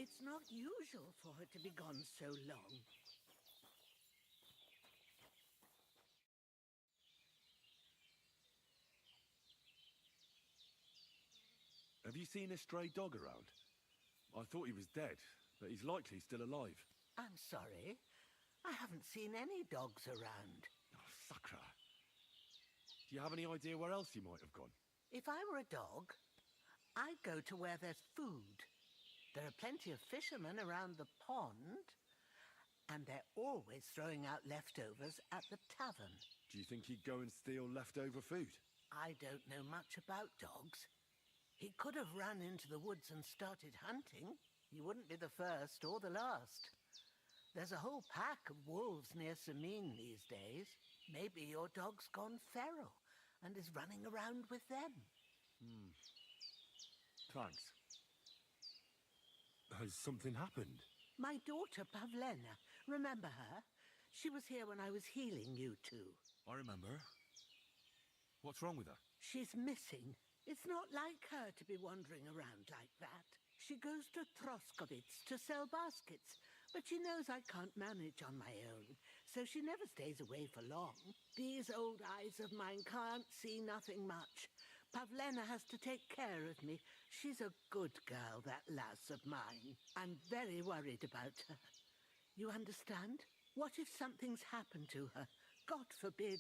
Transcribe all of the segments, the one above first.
It's not usual for her to be gone so long. Have you seen a stray dog around? I thought he was dead, but he's likely still alive. I'm sorry. I haven't seen any dogs around. Oh, Sakra. Do you have any idea where else he might have gone? If I were a dog, I'd go to where there's food. There are plenty of fishermen around the pond, and they're always throwing out leftovers at the tavern. Do you think he'd go and steal leftover food? I don't know much about dogs. He could have run into the woods and started hunting. He wouldn't be the first or the last. There's a whole pack of wolves near Samin these days. Maybe your dog's gone feral and is running around with them. Thanks. Has something happened? My daughter, Pavlena, remember her? She was here when I was healing you two. I remember. What's wrong with her? She's missing. It's not like her to be wandering around like that. She goes to Troskovitz to sell baskets, but she knows I can't manage on my own, so she never stays away for long. These old eyes of mine can't see nothing much. Pavlena has to take care of me. She's a good girl, that lass of mine. I'm very worried about her. You understand? What if something's happened to her? God forbid.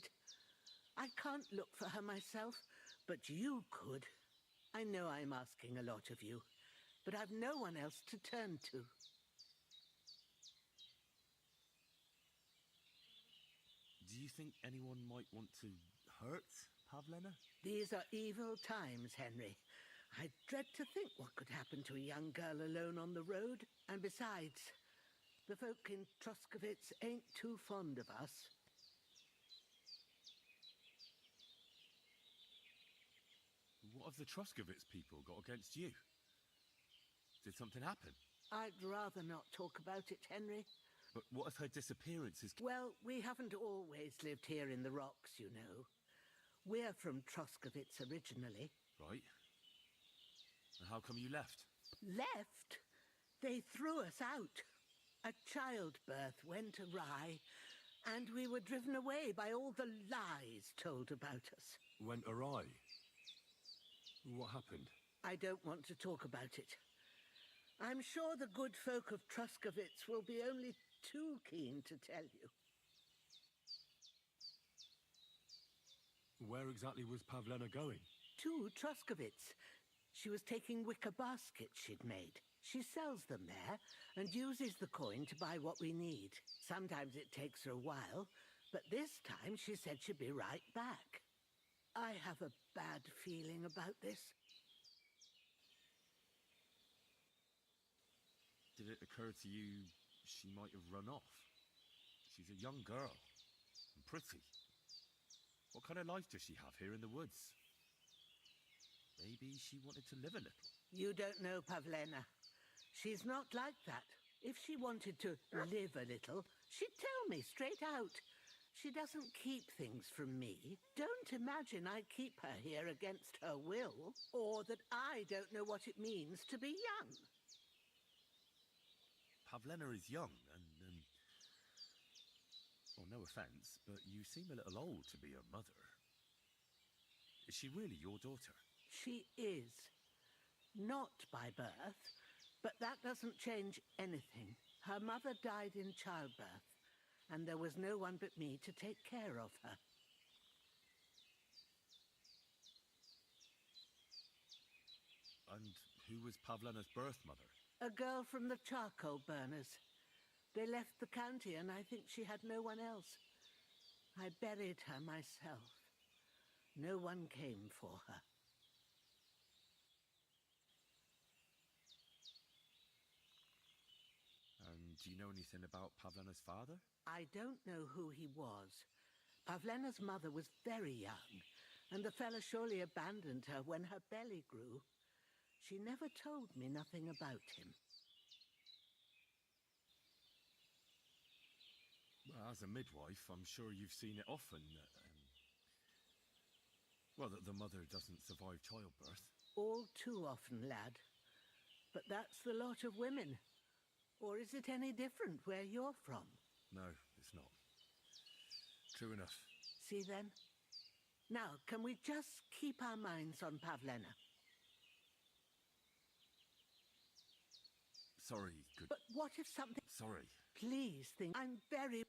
I can't look for her myself, but you could. I know I'm asking a lot of you, but I've no one else to turn to. Do you think anyone might want to hurt Pavlena? These are evil times, Henry. I dread to think what could happen to a young girl alone on the road. And besides, the folk in Troskovitz ain't too fond of us. What have the Troskovitz people got against you? Did something happen? I'd rather not talk about it, Henry. But what if her disappearance is... Well, we haven't always lived here in the rocks, you know. We're from Troskovitz originally. Right. And how come you left? Left? They threw us out. A childbirth went awry, and we were driven away by all the lies told about us. Went awry? What happened? I don't want to talk about it. I'm sure the good folk of Troskovitz will be only too keen to tell you. Where exactly was Pavlena going? To Troskovitz. She was taking wicker baskets she'd made. She sells them there and uses the coin to buy what we need. Sometimes it takes her a while, but this time she said she'd be right back. I have a bad feeling about this. Did it occur to you she might have run off? She's a young girl, and pretty. What kind of life does she have here in the woods? Maybe she wanted to live a little. You don't know Pavlena. She's not like that. If she wanted to live a little, she'd tell me straight out. She doesn't keep things from me. Don't imagine I keep her here against her will, or that I don't know what it means to be young. Pavlena is young, and, well, no offence, but you seem a little old to be her mother. Is she really your daughter? She is. Not by birth, but that doesn't change anything. Her mother died in childbirth, and there was no one but me to take care of her. And who was Pavlena's birth mother? A girl from the charcoal burners. They left the county, and I think she had no one else. I buried her myself. No one came for her. And do you know anything about Pavlena's father? I don't know who he was. Pavlena's mother was very young, and the fella surely abandoned her when her belly grew. She never told me nothing about him. Well, as a midwife, I'm sure you've seen it often. Well, that the mother doesn't survive childbirth. All too often, lad. But that's the lot of women. Or is it any different where you're from? No, it's not. True enough. See then? Now, can we just keep our minds on Pavlena? Sorry, good... But what if something... Sorry. Please think... I'm very...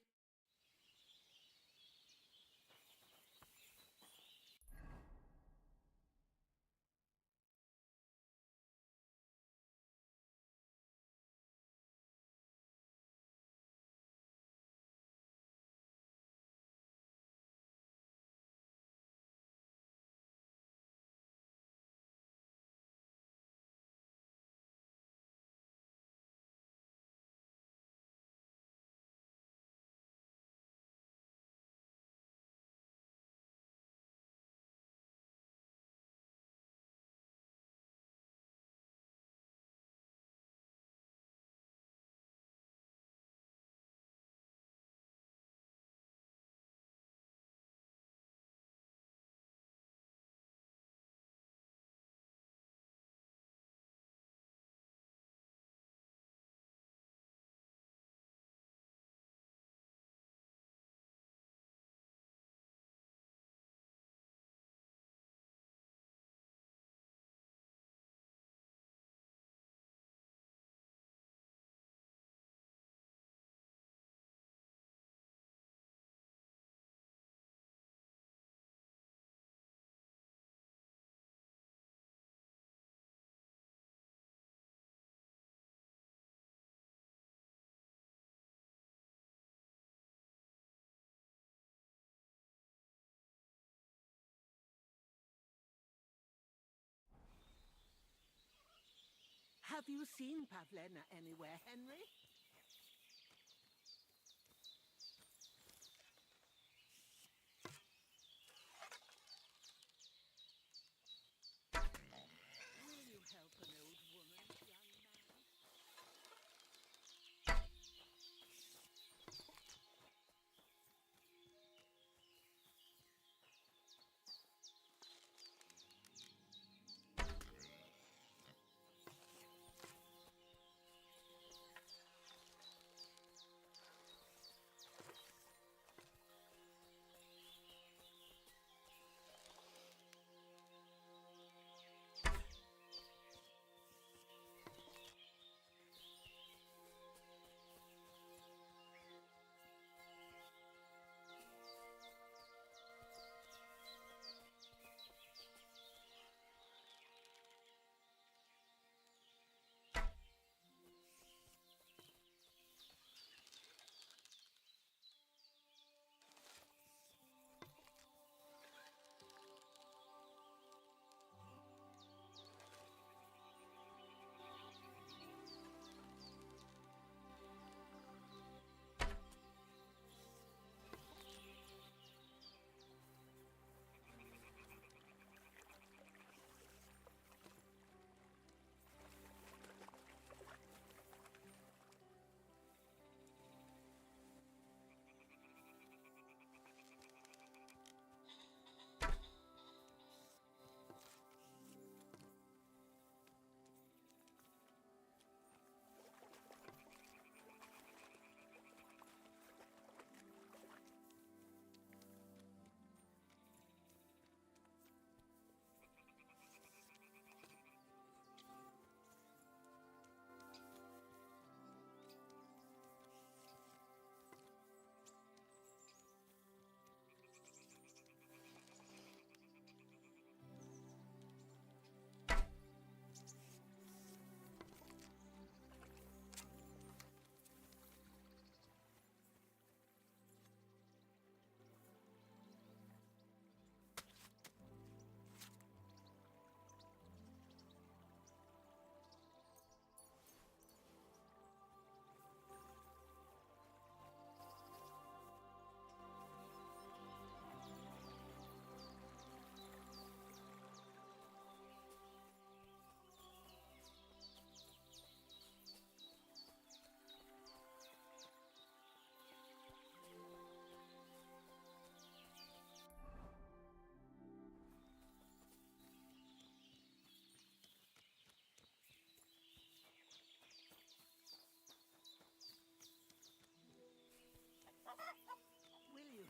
Have you seen Pavlena anywhere, Henry? Will you help an old woman, young man?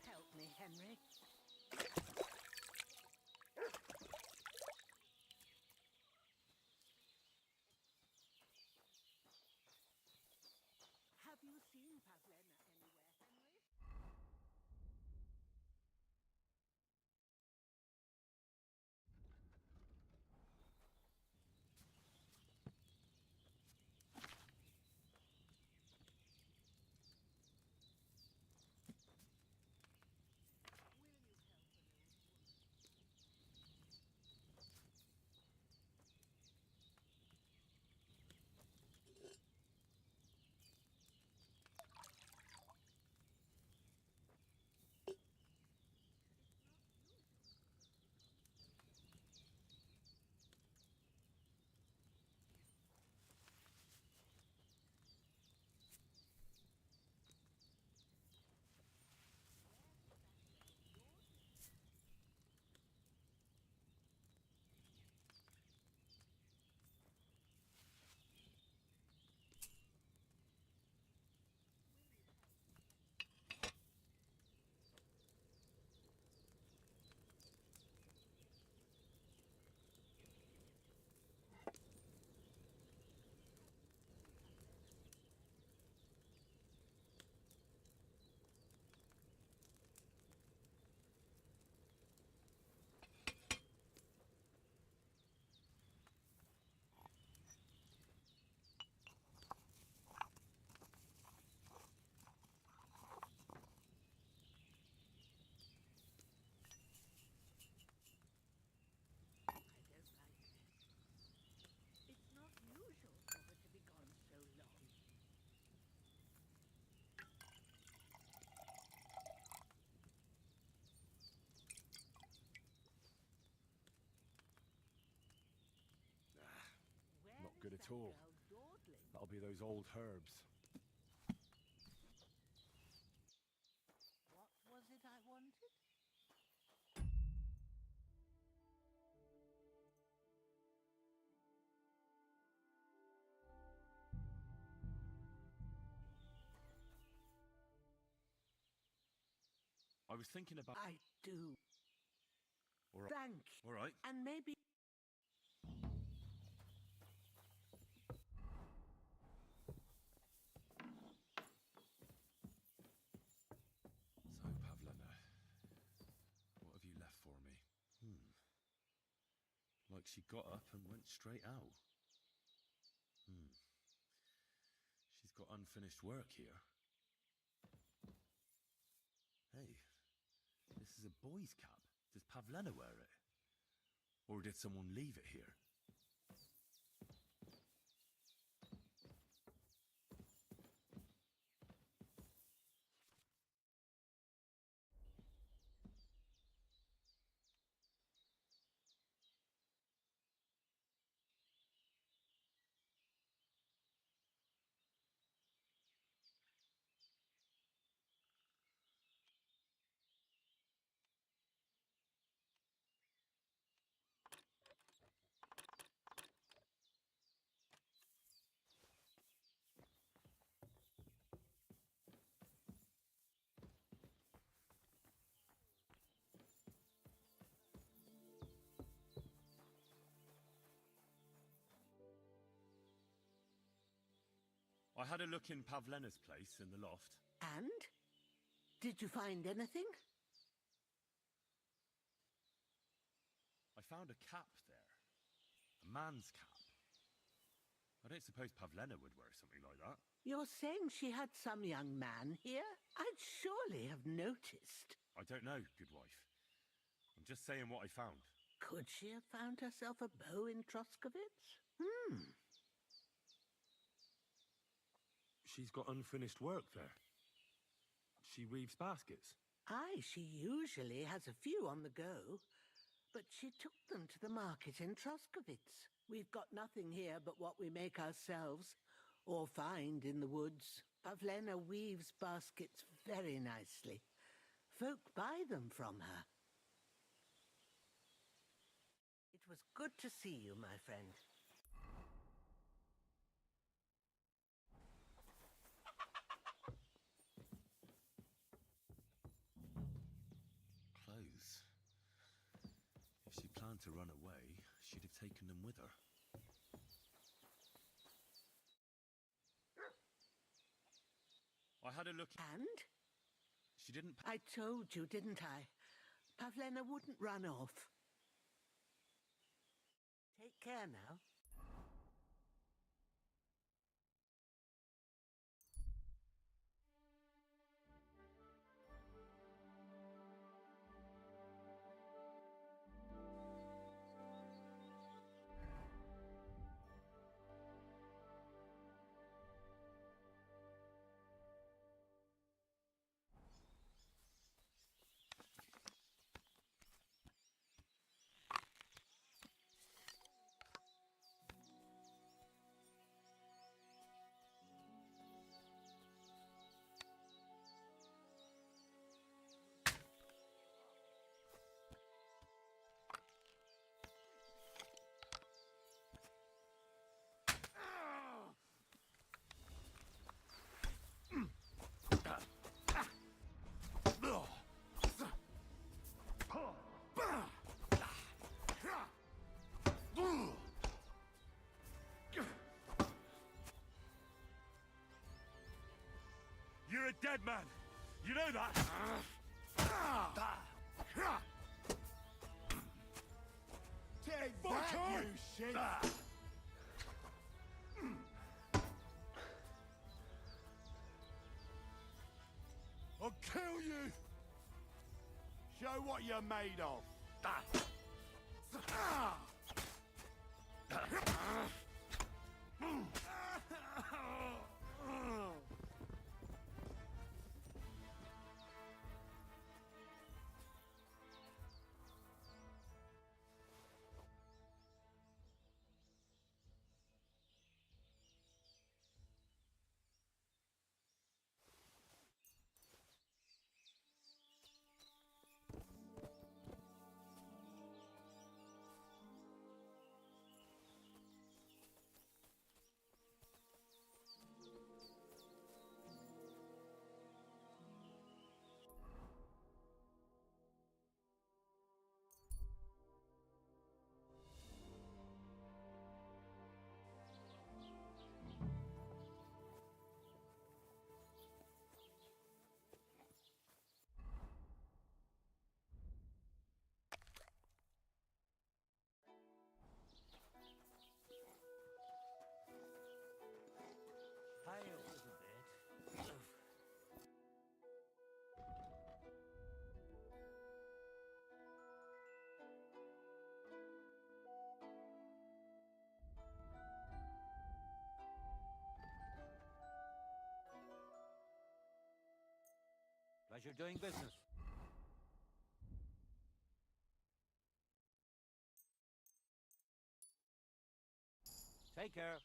help me, Henry? Have you seen Pavlena anywhere, Henry? It's not usual for her to be gone so long. Where Not is good that at all. girl dawdling? That'll be those old herbs. What was it I wanted? I was thinking about... I do. All right. Thank you. All right. And maybe... So, Pavlena, what have you left for me? Like she got up and went straight out. She's got unfinished work here. Hey, this is a boy's cap. Does Pavlena wear it? Or did someone leave it here? I had a look in Pavlena's place in the loft. And? Did you find anything? I found a cap there. A man's cap. I don't suppose Pavlena would wear something like that. You're saying she had some young man here? I'd surely have noticed. I don't know, good wife. I'm just saying what I found. Could she have found herself a beau in Troskovitz? She's got unfinished work there. She weaves baskets. Aye, she usually has a few on the go, but she took them to the market in Troskovitz. We've got nothing here but what we make ourselves, or find in the woods. Pavlena weaves baskets very nicely. Folk buy them from her. It was good to see you, my friend. to run away, she'd have taken them with her. I had a look. And? She didn't. I told you, didn't I? Pavlena wouldn't run off. Take care now. You're a dead man. You know that. Take that, you shit! I'll kill you! Show what you're made of. Pleasure doing business. Take care.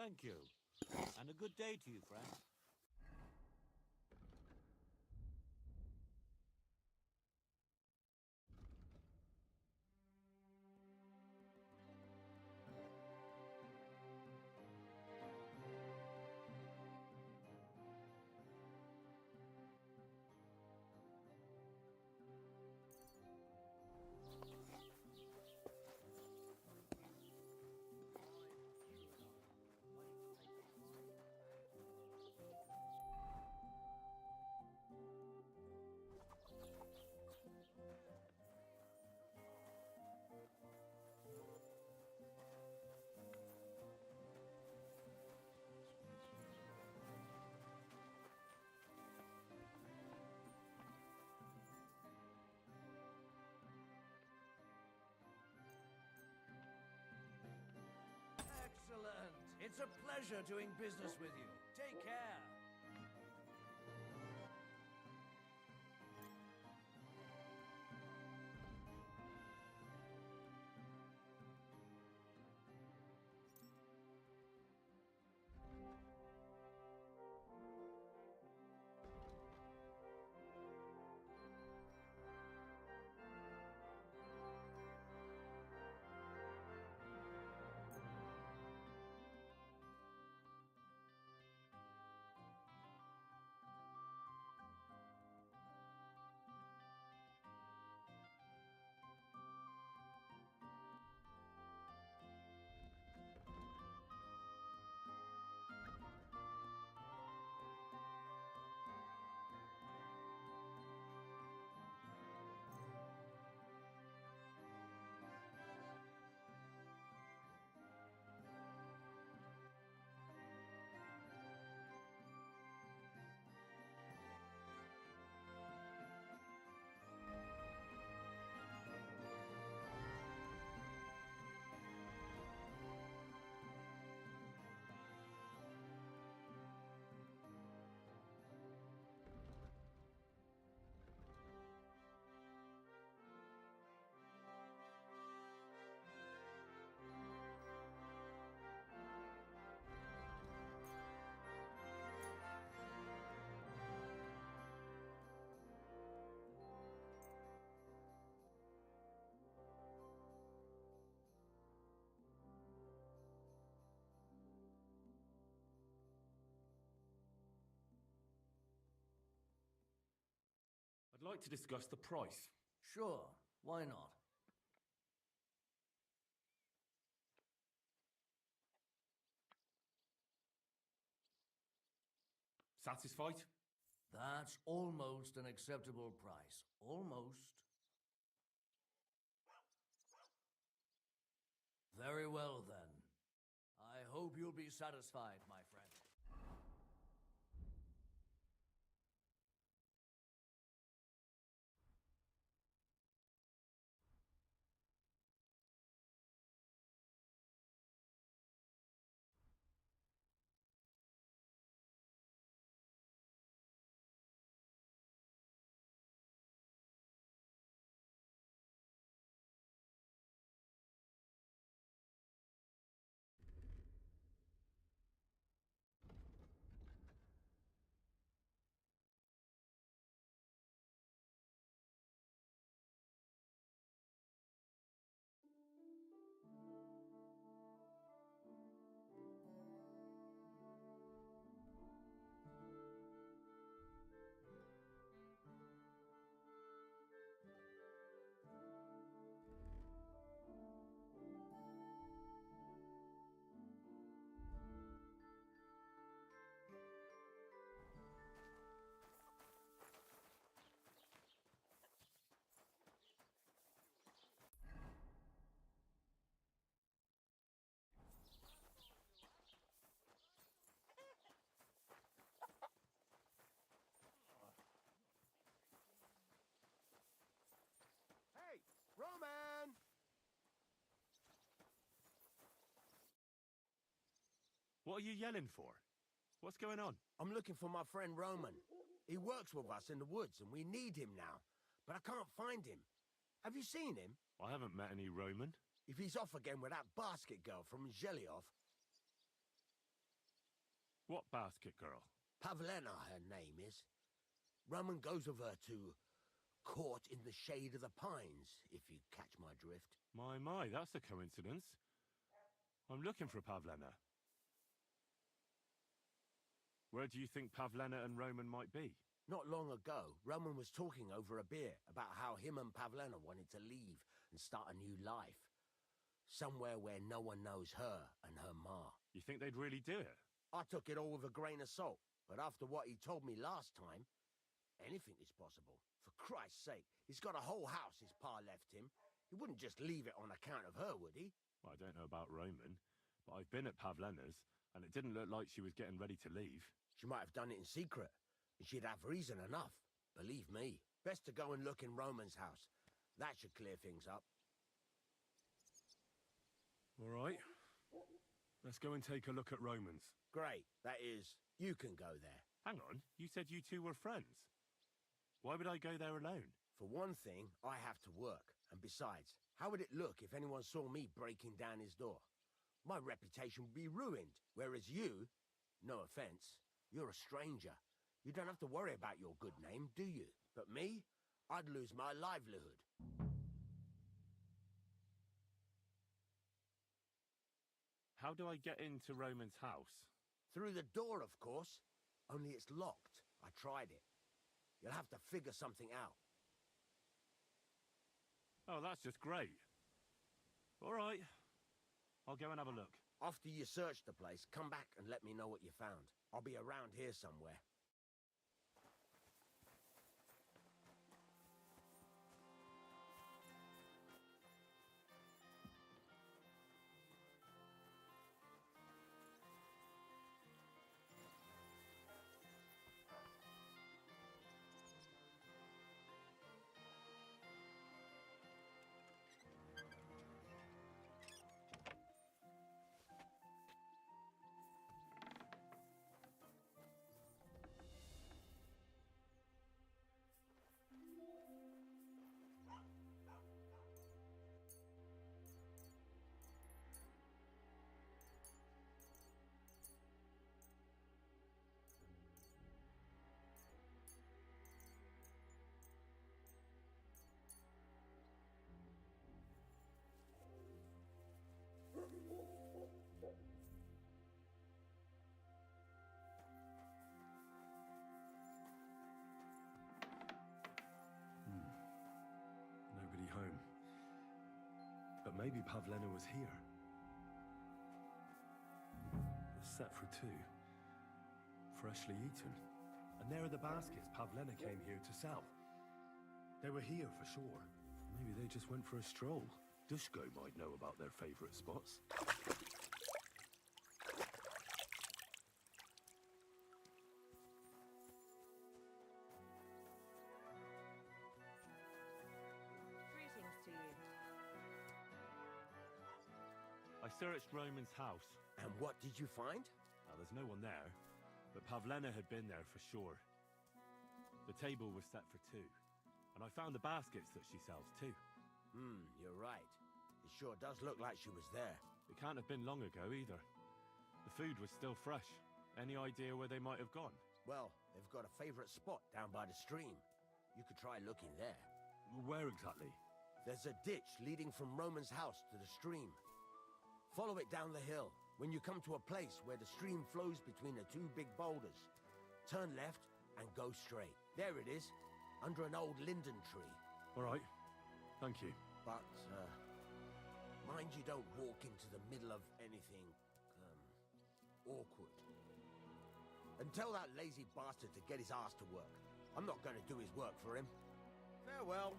Thank you. And a good day to you, friend. It's a pleasure doing business with you. Take care. I'd like to discuss the price. Sure, why not? Satisfied? That's almost an acceptable price. Almost. Very well, then. I hope you'll be satisfied, my friend. Hey, Roman! What are you yelling for? What's going on? I'm looking for my friend Roman. He works with us in the woods, and we need him now. But I can't find him. Have you seen him? I haven't met any Roman. If he's off again with that basket girl from Zhelyov, What basket girl? Pavlena her name is. Roman goes with her to court in the shade of the pines, if you catch my drift. My, that's a coincidence. I'm looking for Pavlena. Where do you think Pavlena and Roman might be? Not long ago, Roman was talking over a beer about how him and Pavlena wanted to leave and start a new life. Somewhere where no one knows her and her ma. You think they'd really do it? I took it all with a grain of salt, but after what he told me last time, anything is possible. For Christ's sake, he's got a whole house his pa left him. He wouldn't just leave it on account of her, would he? Well, I don't know about Roman, but I've been at Pavlena's, and it didn't look like she was getting ready to leave. She might have done it in secret, and she'd have reason enough. Believe me. Best to go and look in Roman's house. That should clear things up. All right. Let's go and take a look at Romans. Great. That is, you can go there. Hang on, you said you two were friends. Why would I go there alone? For one thing, I have to work. And besides, how would it look if anyone saw me breaking down his door? My reputation would be ruined. Whereas you, no offense, you're a stranger. You don't have to worry about your good name, do you? But me, I'd lose my livelihood. How do I get into Roman's house? Through the door, of course. Only it's locked. I tried it. You'll have to figure something out. Oh, that's just great. All right. I'll go and have a look. After you search the place, come back and let me know what you found. I'll be around here somewhere. Nobody home. But maybe Pavlena was here. It's set for two. Freshly eaten. And there are the baskets Pavlena came here to sell. They were here for sure. Maybe they just went for a stroll. Dushko might know about their favorite spots. Greetings to you. I searched Roman's house. And what did you find? Now, there's no one there, but Pavlena had been there for sure. The table was set for two, and I found the baskets that she sells too. You're right. It sure does look like she was there. It can't have been long ago either. The food was still fresh. Any idea where they might have gone? Well, they've got a favorite spot down by the stream. You could try looking there. Where exactly? There's a ditch leading from Roman's house to the stream. Follow it down the hill. When you come to a place where the stream flows between the two big boulders, turn left and go straight. There it is, under an old linden tree. All right. Thank you. But, mind you don't walk into the middle of anything, awkward. And tell that lazy bastard to get his ass to work. I'm not going to do his work for him. Farewell.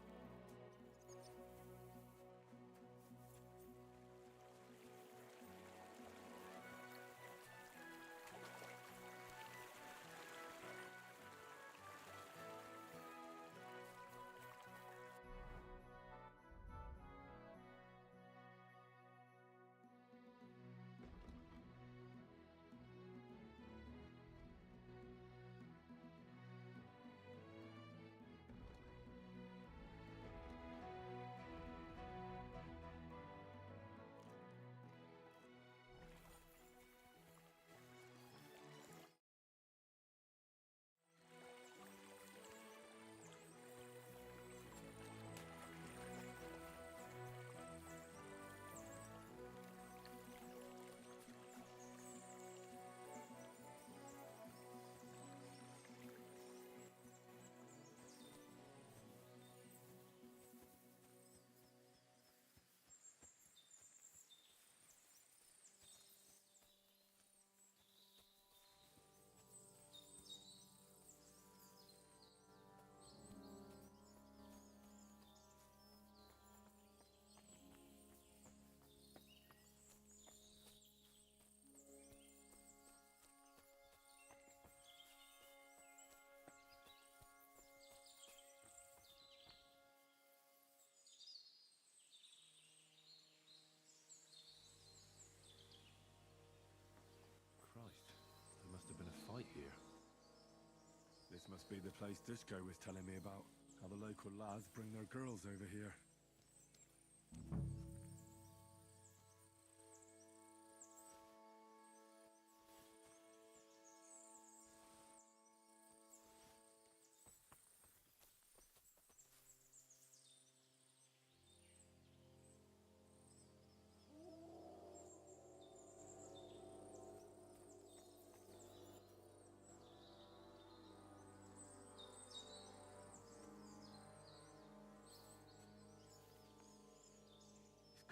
This must be the place Dushko was telling me about. How the local lads bring their girls over here.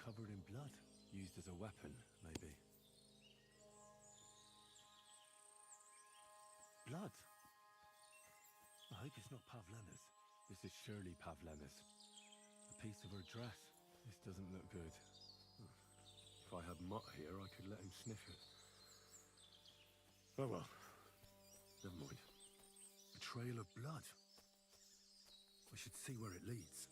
Covered in blood. Used as a weapon, maybe. Blood? I hope it's not Pavlena's. This is surely Pavlena's. A piece of her dress. This doesn't look good. If I had Mutt here, I could let him sniff it. Oh well. Never mind. A trail of blood. I should see where it leads.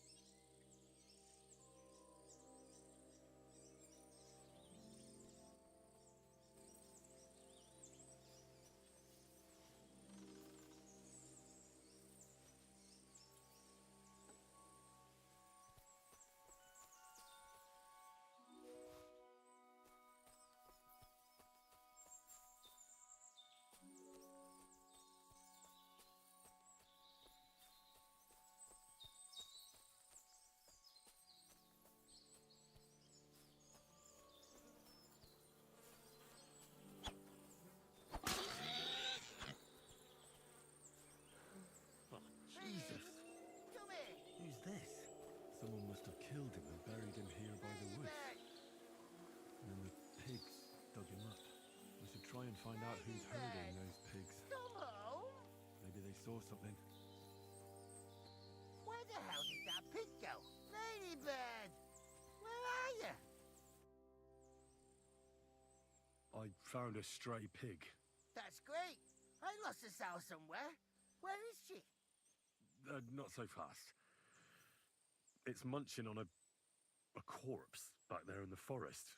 Jesus! Come here! Who's this? Someone must have killed him and buried him here by the woods. And then the pigs dug him up. I should try and find out who's herding those pigs. Come home! Maybe they saw something. Where the hell did that pig go? Ladybird! Where are you? I found a stray pig. That's great. I lost a sow somewhere. Where is she? Not so fast. It's munching on a corpse back there in the forest.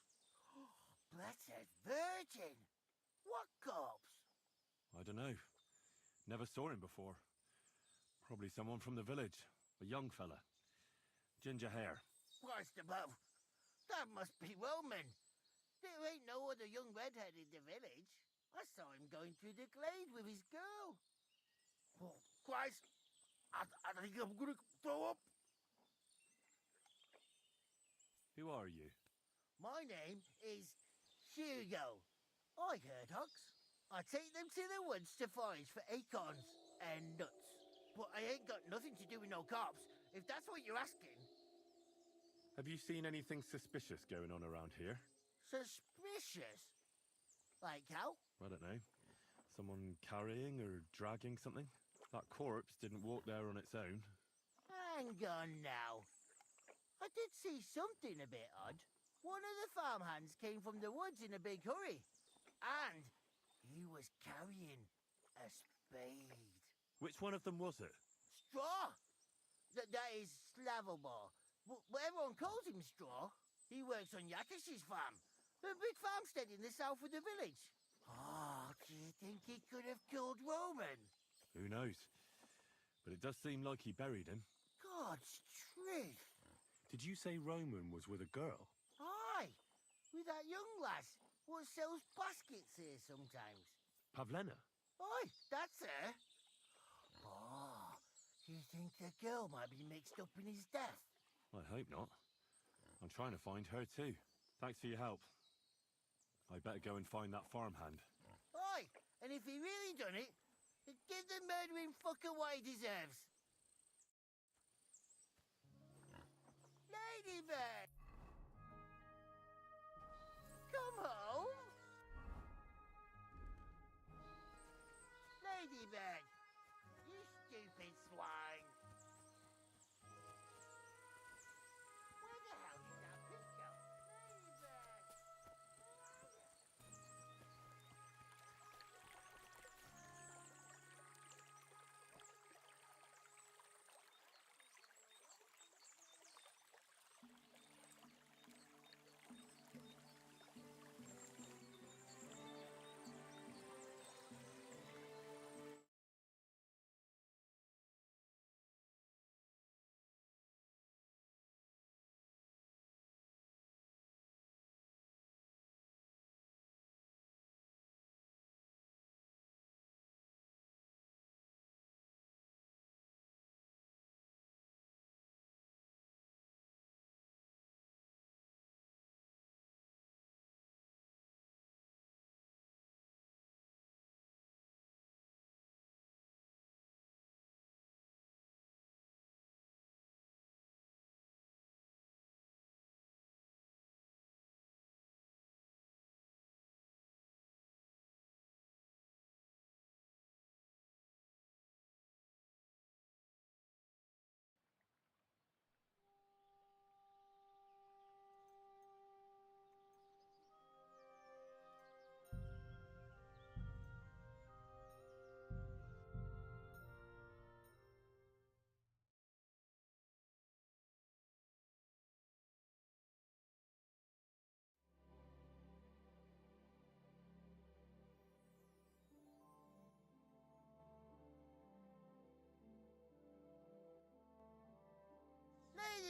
Blessed Virgin! What corpse? I don't know. Never saw him before. Probably someone from the village. A young fella. Ginger hair. Christ above. That must be Roman. There ain't no other young redhead in the village. I saw him going through the glade with his girl. Oh, Christ! I think I'm gonna throw up. Who are you? My name is Hugo. I herd hogs. I take them to the woods to forage for acorns and nuts. But I ain't got nothing to do with no cops, if that's what you're asking. Have you seen anything suspicious going on around here? Suspicious? Like how? I don't know. Someone carrying or dragging something? That corpse didn't walk there on its own. Hang on now. I did see something a bit odd. One of the farmhands came from the woods in a big hurry. And he was carrying a spade. Which one of them was it? Straw! That is Slavobor. But everyone calls him Straw. He works on Yakish's farm. A big farmstead in the south of the village. Oh, do you think he could have killed Roman? Who knows? But it does seem like he buried him. God's truth. Did you say Roman was with a girl? Aye, with that young lass what sells baskets here sometimes. Pavlena? Aye, that's her. Oh, do you think the girl might be mixed up in his death? I hope not. I'm trying to find her too. Thanks for your help. I better go and find that farmhand. Aye, and if he really done it, give the murdering fucker what he deserves. Ladybird! Come home! Ladybird! You stupid swine!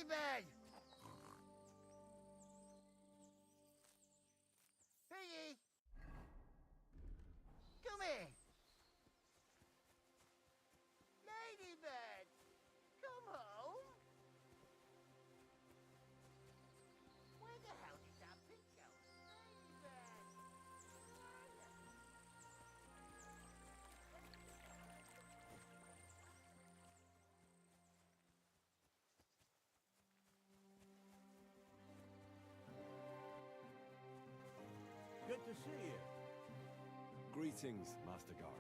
Ladybird! Piggy! Come here! Ladybird! Come home! Where the hell did that pig go? Ladybird! Good to see you. Greetings, Master Guard.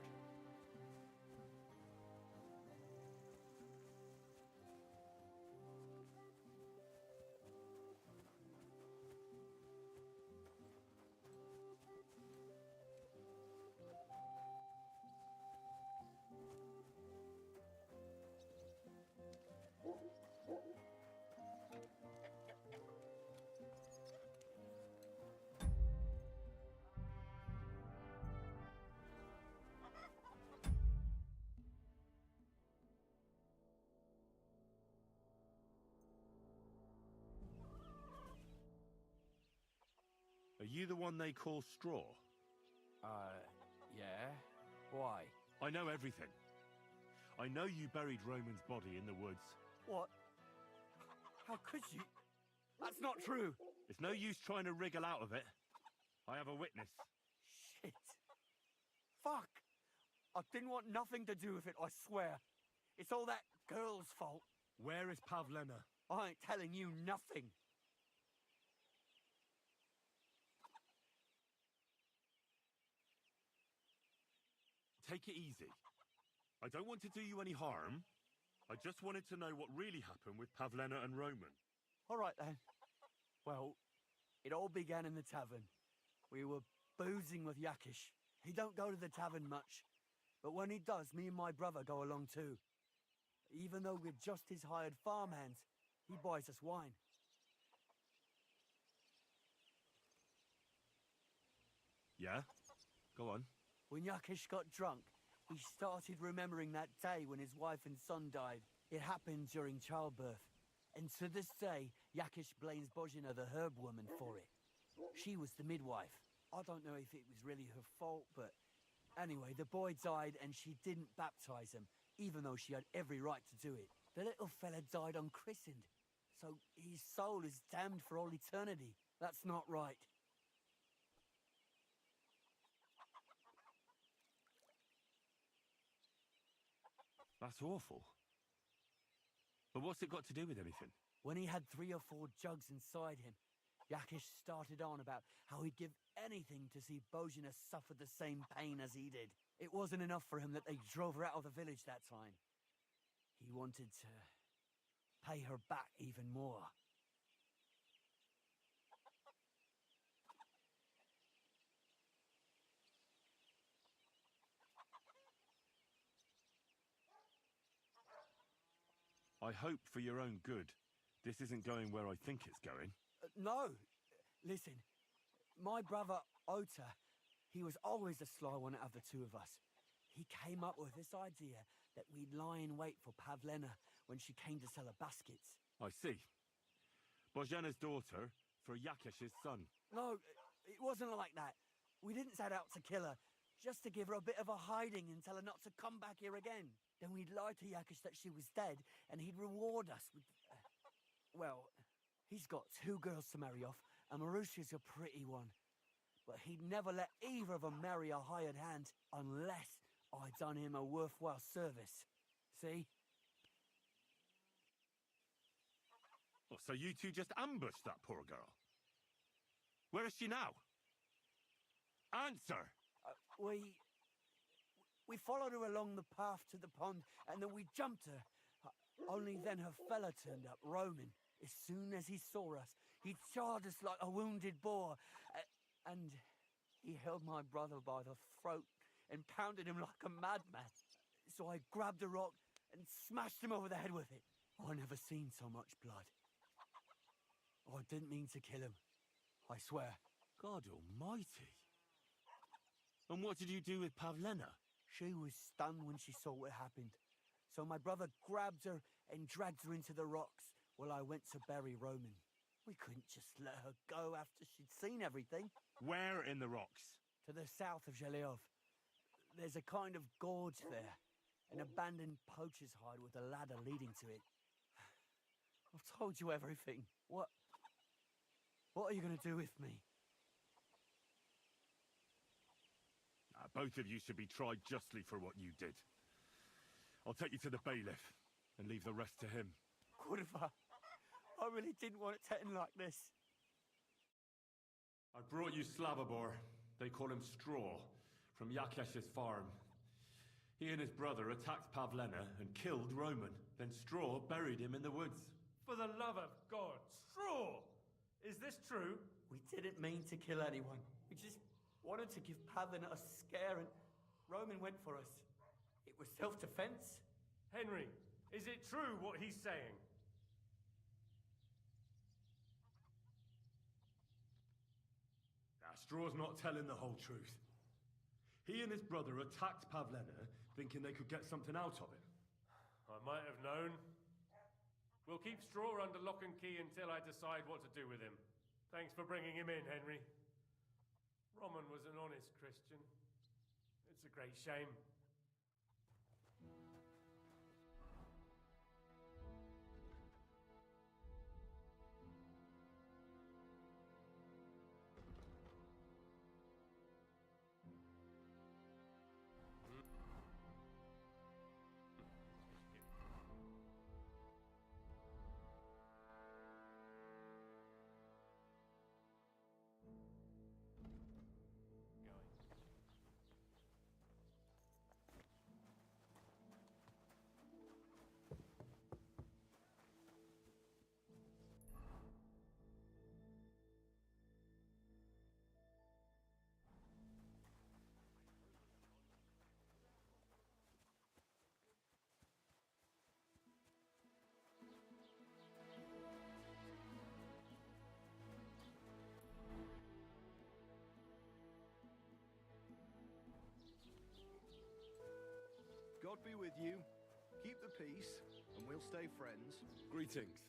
Are you the one they call Straw? Yeah? Why? I know everything. I know you buried Roman's body in the woods. What? How could you? That's not true! It's no use trying to wriggle out of it. I have a witness. Shit. Fuck! I didn't want nothing to do with it, I swear. It's all that girl's fault. Where is Pavlena? I ain't telling you nothing. Take it easy. I don't want to do you any harm. I just wanted to know what really happened with Pavlena and Roman. All right, then. Well, it all began in the tavern. We were boozing with Yakish. He don't go to the tavern much. But when he does, me and my brother go along too. Even though we're just his hired farmhands, he buys us wine. Yeah? Go on. When Yakish got drunk, he started remembering that day when his wife and son died. It happened during childbirth. And to this day, Yakish blames Bozhina, the herb woman, for it. She was the midwife. I don't know if it was really her fault, but anyway, the boy died and she didn't baptize him, even though she had every right to do it. The little fella died unchristened, so his soul is damned for all eternity. That's not right. That's awful. But what's it got to do with anything? When he had 3 or 4 jugs inside him, Yakish started on about how he'd give anything to see Bozhina suffer the same pain as he did. It wasn't enough for him that they drove her out of the village that time. He wanted to pay her back even more. I hope for your own good, this isn't going where I think it's going. No! Listen, my brother, Ota, he was always the sly one out of the two of us. He came up with this idea that we'd lie in wait for Pavlena when she came to sell her baskets. I see. Bozhena's daughter for Yakish's son. No, it wasn't like that. We didn't set out to kill her, just to give her a bit of a hiding and tell her not to come back here again. Then we'd lie to Yakish that she was dead, and he'd reward us with... well, he's got 2 girls to marry off, and Marusha's a pretty one. But he'd never let either of them marry a hired hand unless I'd done him a worthwhile service. See? Oh, so you two just ambushed that poor girl? Where is she now? Answer! We followed her along the path to the pond, and then we jumped her. Only then her fella turned up, Roman. As soon as he saw us, he charged us like a wounded boar. And he held my brother by the throat and pounded him like a madman. So I grabbed a rock and smashed him over the head with it. I never seen so much blood. I didn't mean to kill him, I swear. God almighty. And what did you do with Pavlena? She was stunned when she saw what happened. So my brother grabbed her and dragged her into the rocks, Well, I went to bury Roman. We couldn't just let her go after she'd seen everything. Where in the rocks? To the south of Zheleov. There's a kind of gorge there. An abandoned poacher's hide with a ladder leading to it. I've told you everything. What are you going to do with me? Both of you should be tried justly for what you did. I'll take you to the bailiff and leave the rest to him. Kurva, I really didn't want it to end like this. I brought you Slavobor. They call him Straw, from Yakesh's farm. He and his brother attacked Pavlena and killed Roman. Then Straw buried him in the woods. For the love of God, Straw! Is this true? We didn't mean to kill anyone. We just wanted to give Pavlena a scare, and Roman went for us. It was self-defense. Henry, is it true what he's saying? Straw's not telling the whole truth. He and his brother attacked Pavlena, thinking they could get something out of it. I might have known. We'll keep Straw under lock and key until I decide what to do with him. Thanks for bringing him in, Henry. Roman was an honest Christian. It's a great shame. God be with you. Keep the peace, and we'll stay friends. Greetings.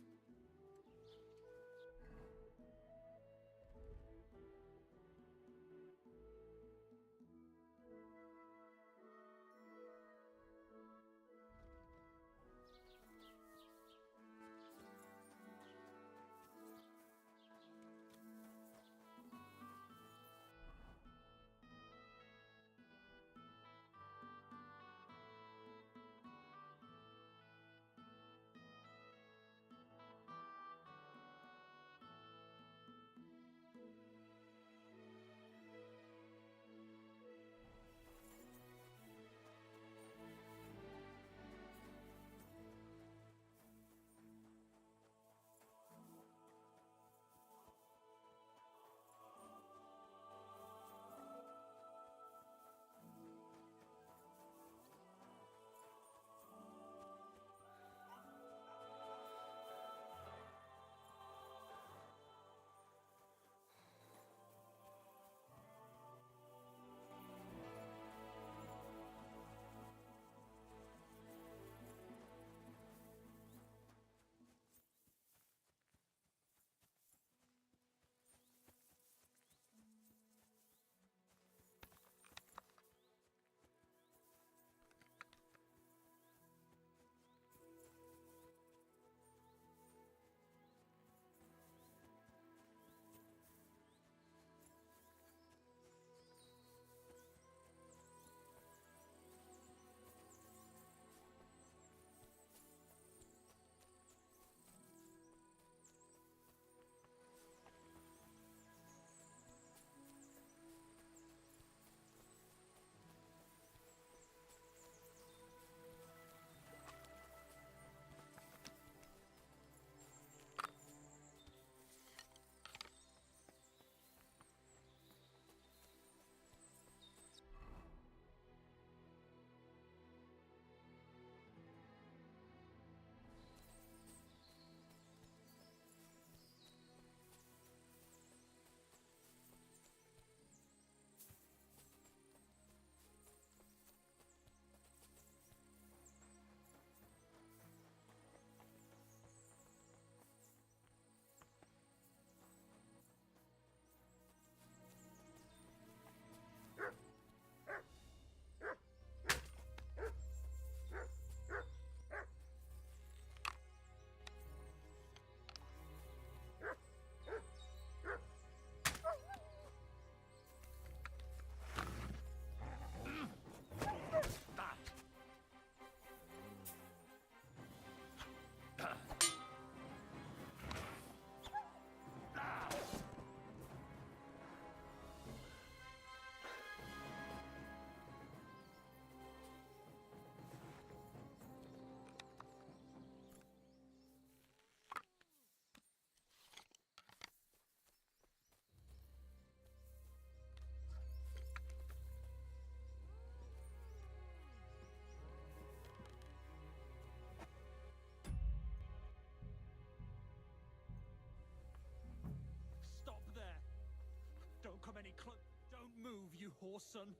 whore son.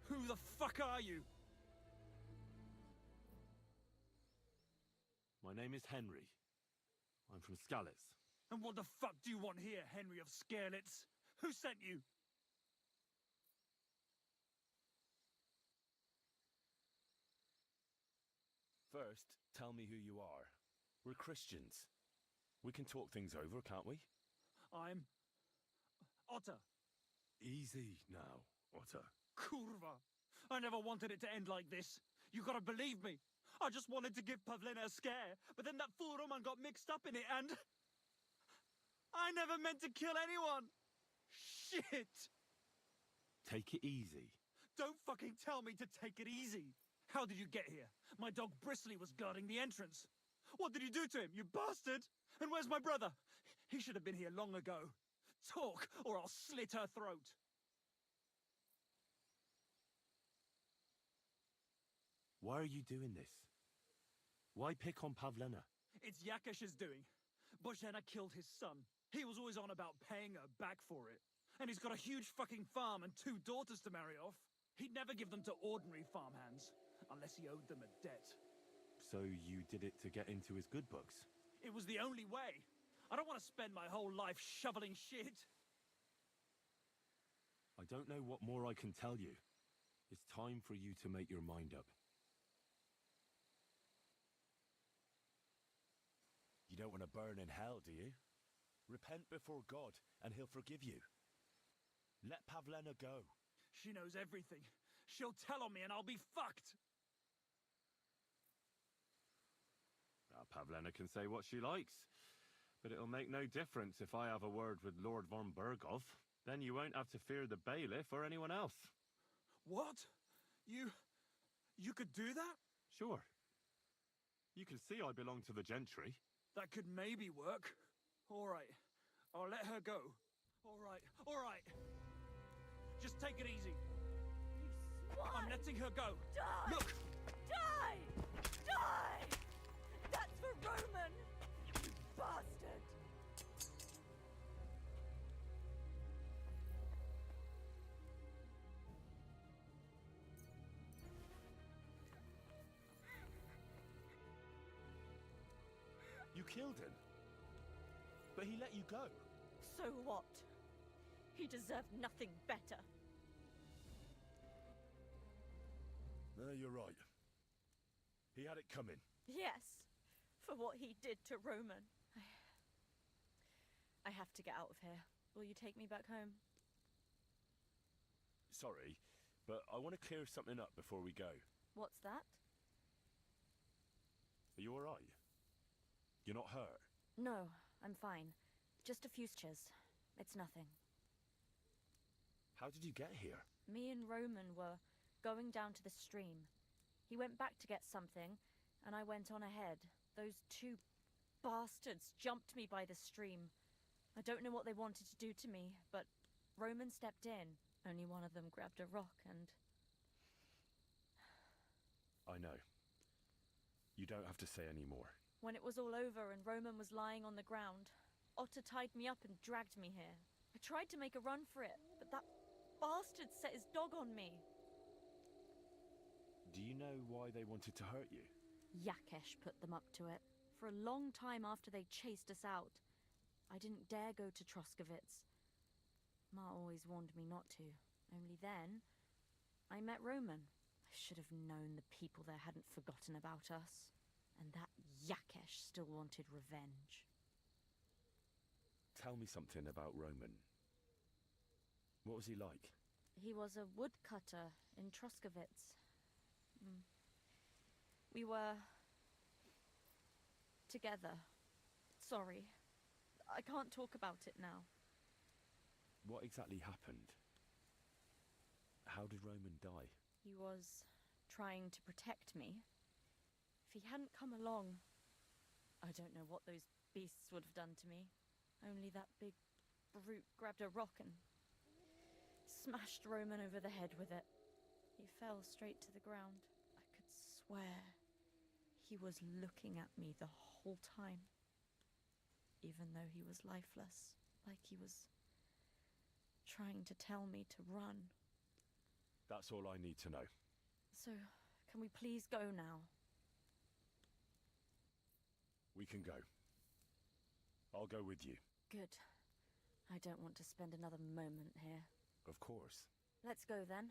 Who the fuck are you? My name is Henry. I'm from Skalitz. And what the fuck do you want here, Henry of Skalitz? Who sent you? First, tell me who you are. We're Christians. We can talk things over, can't we? I'm... Otter. Easy now, Otter. Kurva. I never wanted it to end like this. You gotta believe me. I just wanted to give Pavlena a scare, but then that fool Roman got mixed up in it and... I never meant to kill anyone! Shit! Take it easy. Don't fucking tell me to take it easy! How did you get here? My dog Bristly was guarding the entrance. What did you do to him, you bastard? And where's my brother? He should have been here long ago. Talk, or I'll slit her throat. Why are you doing this? Why pick on Pavlena? It's Yakesh's doing. Bozhena killed his son. He was always on about paying her back for it. And he's got a huge fucking farm and 2 daughters to marry off. He'd never give them to ordinary farmhands, unless he owed them a debt. So you did it to get into his good books? It was the only way. I don't want to spend my whole life shoveling shit. I don't know what more I can tell you. It's time for you to make your mind up. You don't want to burn in hell, do you? Repent before God, and he'll forgive you. Let Pavlena go. She knows everything. She'll tell on me and I'll be fucked. Pavlena can say what she likes, but it'll make no difference if I have a word with Lord von Berghoff. Then you won't have to fear the bailiff or anyone else. What? You could do that? Sure. You can see I belong to the gentry. That could maybe work. All right. I'll let her go. All right. Just take it easy. You swine! I'm letting her go. Die! Look! Die! Die! That's for Roman! You bastard! You killed him. But he let you go. So what? He deserved nothing better. No, you're right. He had it coming. Yes, for what he did to Roman. I have to get out of here. Will you take me back home? Sorry, but I want to clear something up before we go. What's that? Are you alright? You're not hurt? No, I'm fine. Just a few stitches. It's nothing. How did you get here? Me and Roman were going down to the stream. He went back to get something, and I went on ahead. Those 2 bastards jumped me by the stream. I don't know what they wanted to do to me, but Roman stepped in. Only one of them grabbed a rock and... I know. You don't have to say any more. When it was all over and Roman was lying on the ground, Otter tied me up and dragged me here. I tried to make a run for it, but that bastard set his dog on me. Do you know why they wanted to hurt you? Yakesh put them up to it. For a long time after they chased us out, I didn't dare go to Troskovitz. Ma always warned me not to. Only then, I met Roman. I should have known the people there hadn't forgotten about us. And that Yakesh still wanted revenge. Tell me something about Roman. What was he like? He was a woodcutter in Troskovitz. We were... together. Sorry. I can't talk about it now. What exactly happened? How did Roman die? He was trying to protect me. If he hadn't come along, I don't know what those beasts would have done to me. Only that big brute grabbed a rock and smashed Roman over the head with it. He fell straight to the ground. I could swear he was looking at me the whole time, even though he was lifeless, like he was trying to tell me to run. That's all I need to know. So, can we please go now? We can go. I'll go with you. Good. I don't want to spend another moment here. Of course. Let's go then.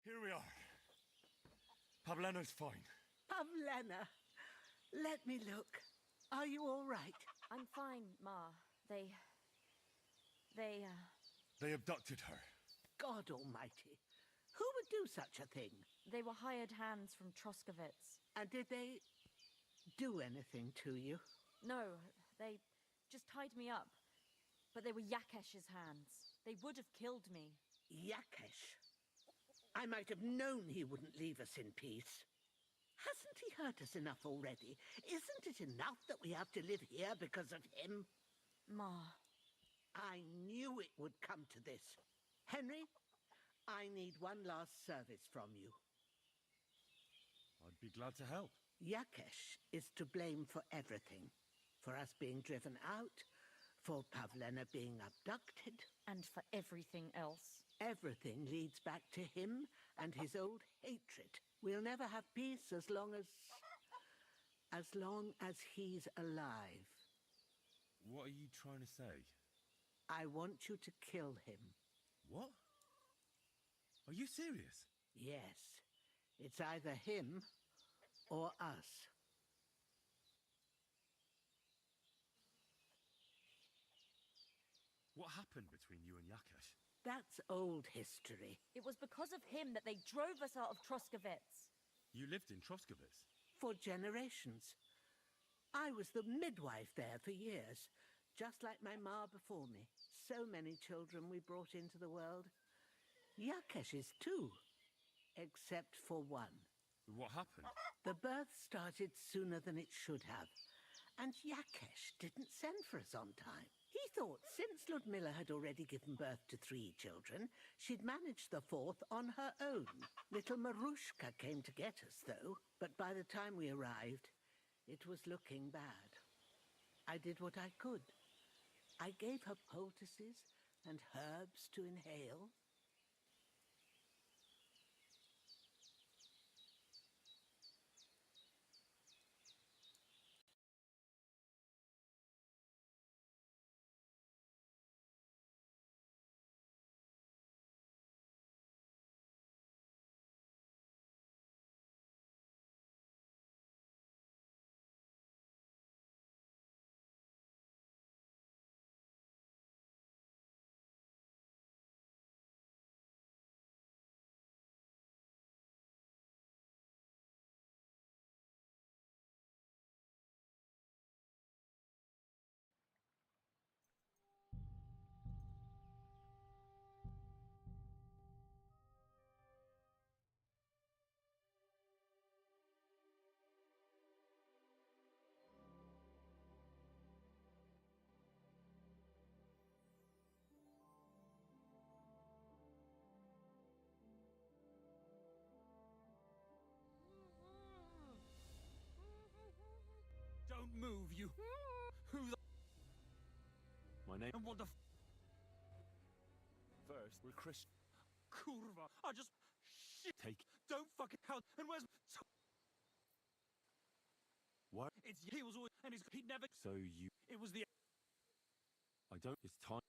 Here we are. Pavlena's fine. Pavlena, let me look. Are you all right? I'm fine, Ma. They They abducted her. God almighty. Who would do such a thing? They were hired hands from Troskovitz. And did they do anything to you? No, they just tied me up. But they were Yakesh's hands. They would have killed me. Yakesh? I might have known he wouldn't leave us in peace. Hasn't he hurt us enough already? Isn't it enough that we have to live here because of him? Ma. I knew it would come to this. Henry, I need one last service from you. I'd be glad to help. Yakesh is to blame for everything. For us being driven out, for Pavlena being abducted. And for everything else. Everything leads back to him and his old hatred. We'll never have peace as long as he's alive. What are you trying to say? I want you to kill him. What? Are you serious? Yes. It's either him or us. What happened between you and Yakesh? That's old history. It was because of him that they drove us out of Troskovitz. You lived in Troskovitz? For generations. I was the midwife there for years, just like my ma before me. So many children we brought into the world. Yakesh's too, except for one. What happened? The birth started sooner than it should have, and Yakesh didn't send for us on time. He thought since Ludmilla had already given birth to 3 children, she'd manage the 4th on her own. Little Marushka came to get us, though, but by the time we arrived, it was looking bad. I did what I could. I gave her poultices and herbs to inhale. Don't move, you. Who the... My name... And what the... First, we're Christian. Kurva. I just... Shit. Take... Don't fucking... How... And where's... What? It's... He was always... And he'd never... So you... It was the... I don't... It's time...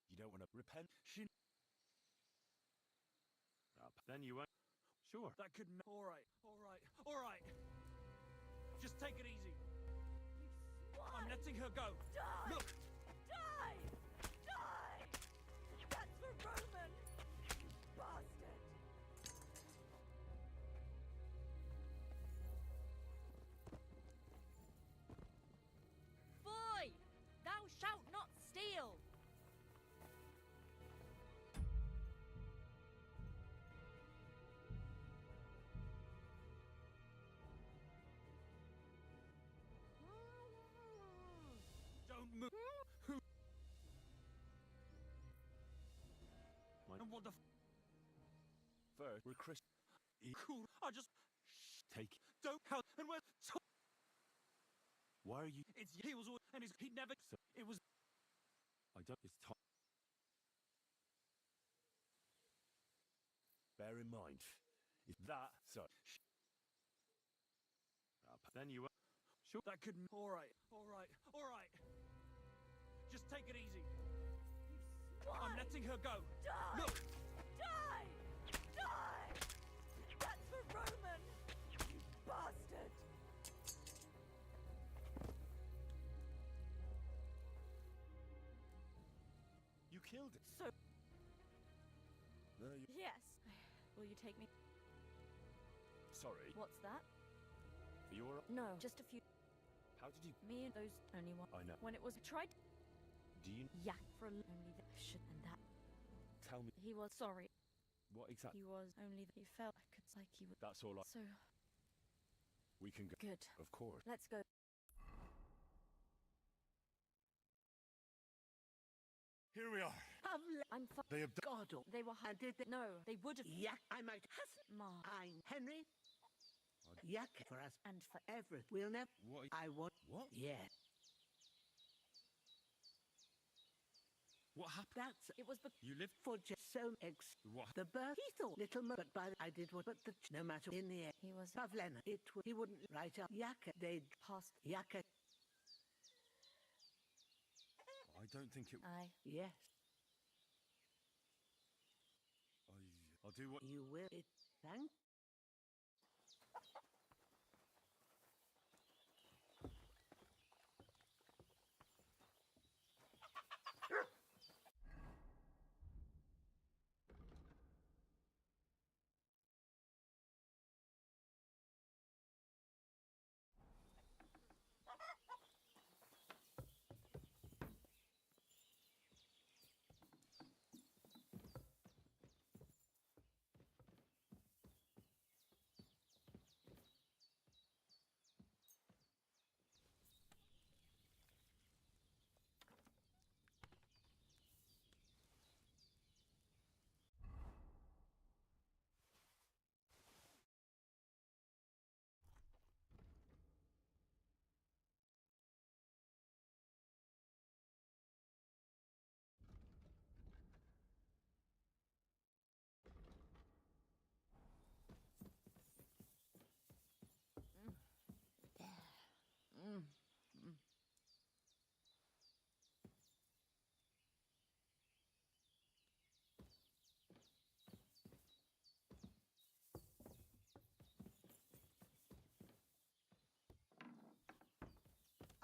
You don't want to repent? She... Then you won't... Sure. That could... All right. All right. All right. Just take it easy. I'm letting her go. Die! Look! Die! Die! That's for Roman! Bastard! Boy! Thou shalt not steal! Don't move. Who? And what the... First, we're Christian. Cool. I just... Take... Don't... How... And where... Why are you... He was always, and he never. So- It was. I don't... It's time... Bear in mind, if that... So... Then you... Sure. That couldn't. All right. Just take it easy. I'm letting her go. Die! Look. Die! Die! That's for Roman! You bastard! You killed it. So, No, you... yes. Will you take me? Sorry. What's that? For your... No, just a few. How did you... Me and those only one. I know. When it was tried. Do you... Yeah, for only that. Should and that. Tell me... He was sorry. What exactly... He was only that he felt I could like he would. That's all I... So We can go... good. Of course. Let's go. Here we are. I'm They have... God, They were handed. No, they would have. Yak, I might... Hasn't Ma. I'm Henry. Yak for us. And for Everett. We'll never... What? I want... What? Yeah. What happened? That's... it was because You lived... For just so What? the birth, he thought little but by I did what, but the no matter in the end, he was Pavlena, he wouldn't write up Yaka. They'd past. Yaka. I don't think it... Yes, I'll do what... you will. It. Thank.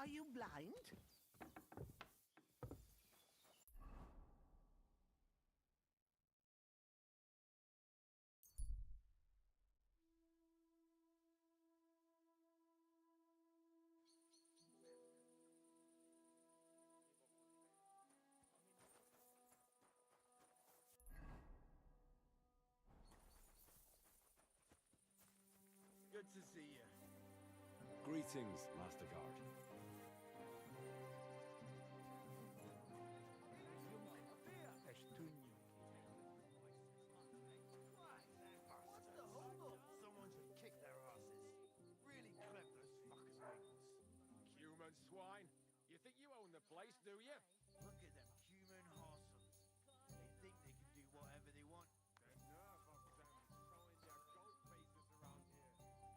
Are you blind? Good to see you. Greetings, Master Guard. What's the hold-up? Someone should kick their asses. Really clever as fuckers wings. Human swine. You think you own the place, do you? Look at them human horsums. They think they can do whatever they want. The nerve of them throwing their goat faces around here.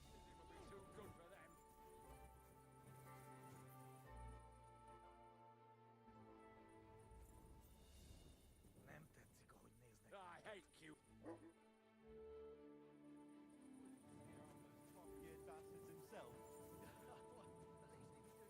Racism will be too good for them. I hate you. Fuck-eared bastards himself. At least he was doing something useful.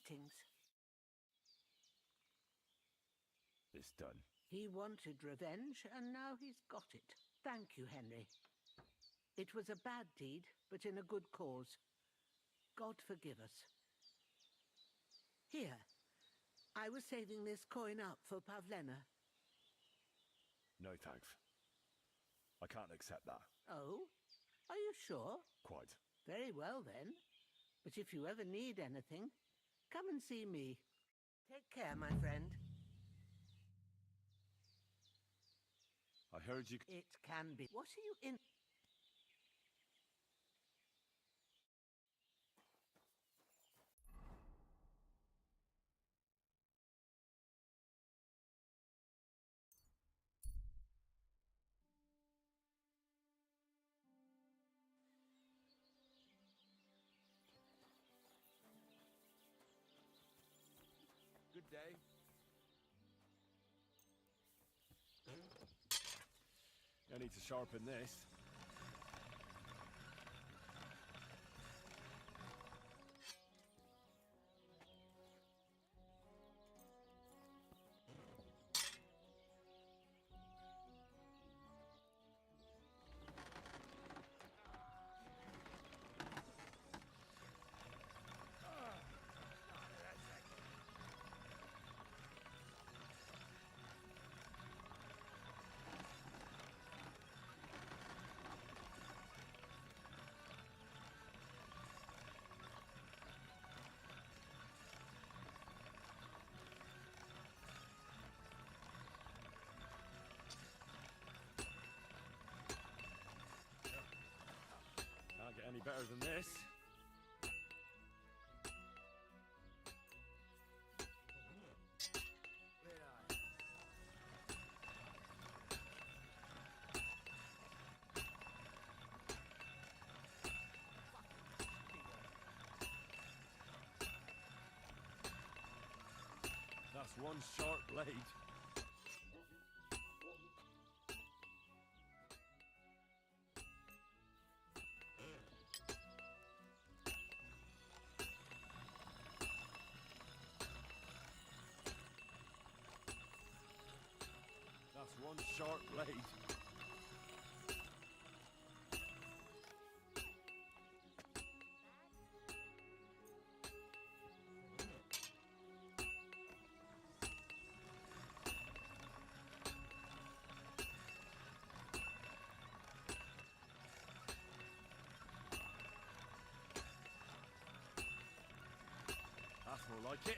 beatings. It's done. He wanted revenge, and now he's got it. Thank you, Henry. It was a bad deed, but in a good cause. God forgive us. Here, I was saving this coin up for Pavlena. No thanks. I can't accept that. Oh? Are you sure? Quite. Very well, then. But if you ever need anything, come and see me. Take care, my friend. I heard you... It can be. What are you in... Good day. I need to sharpen this. Can't get any better than this. That's one sharp blade. That's one sharp blade. That's more like it.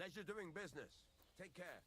Pleasure doing business. Take care.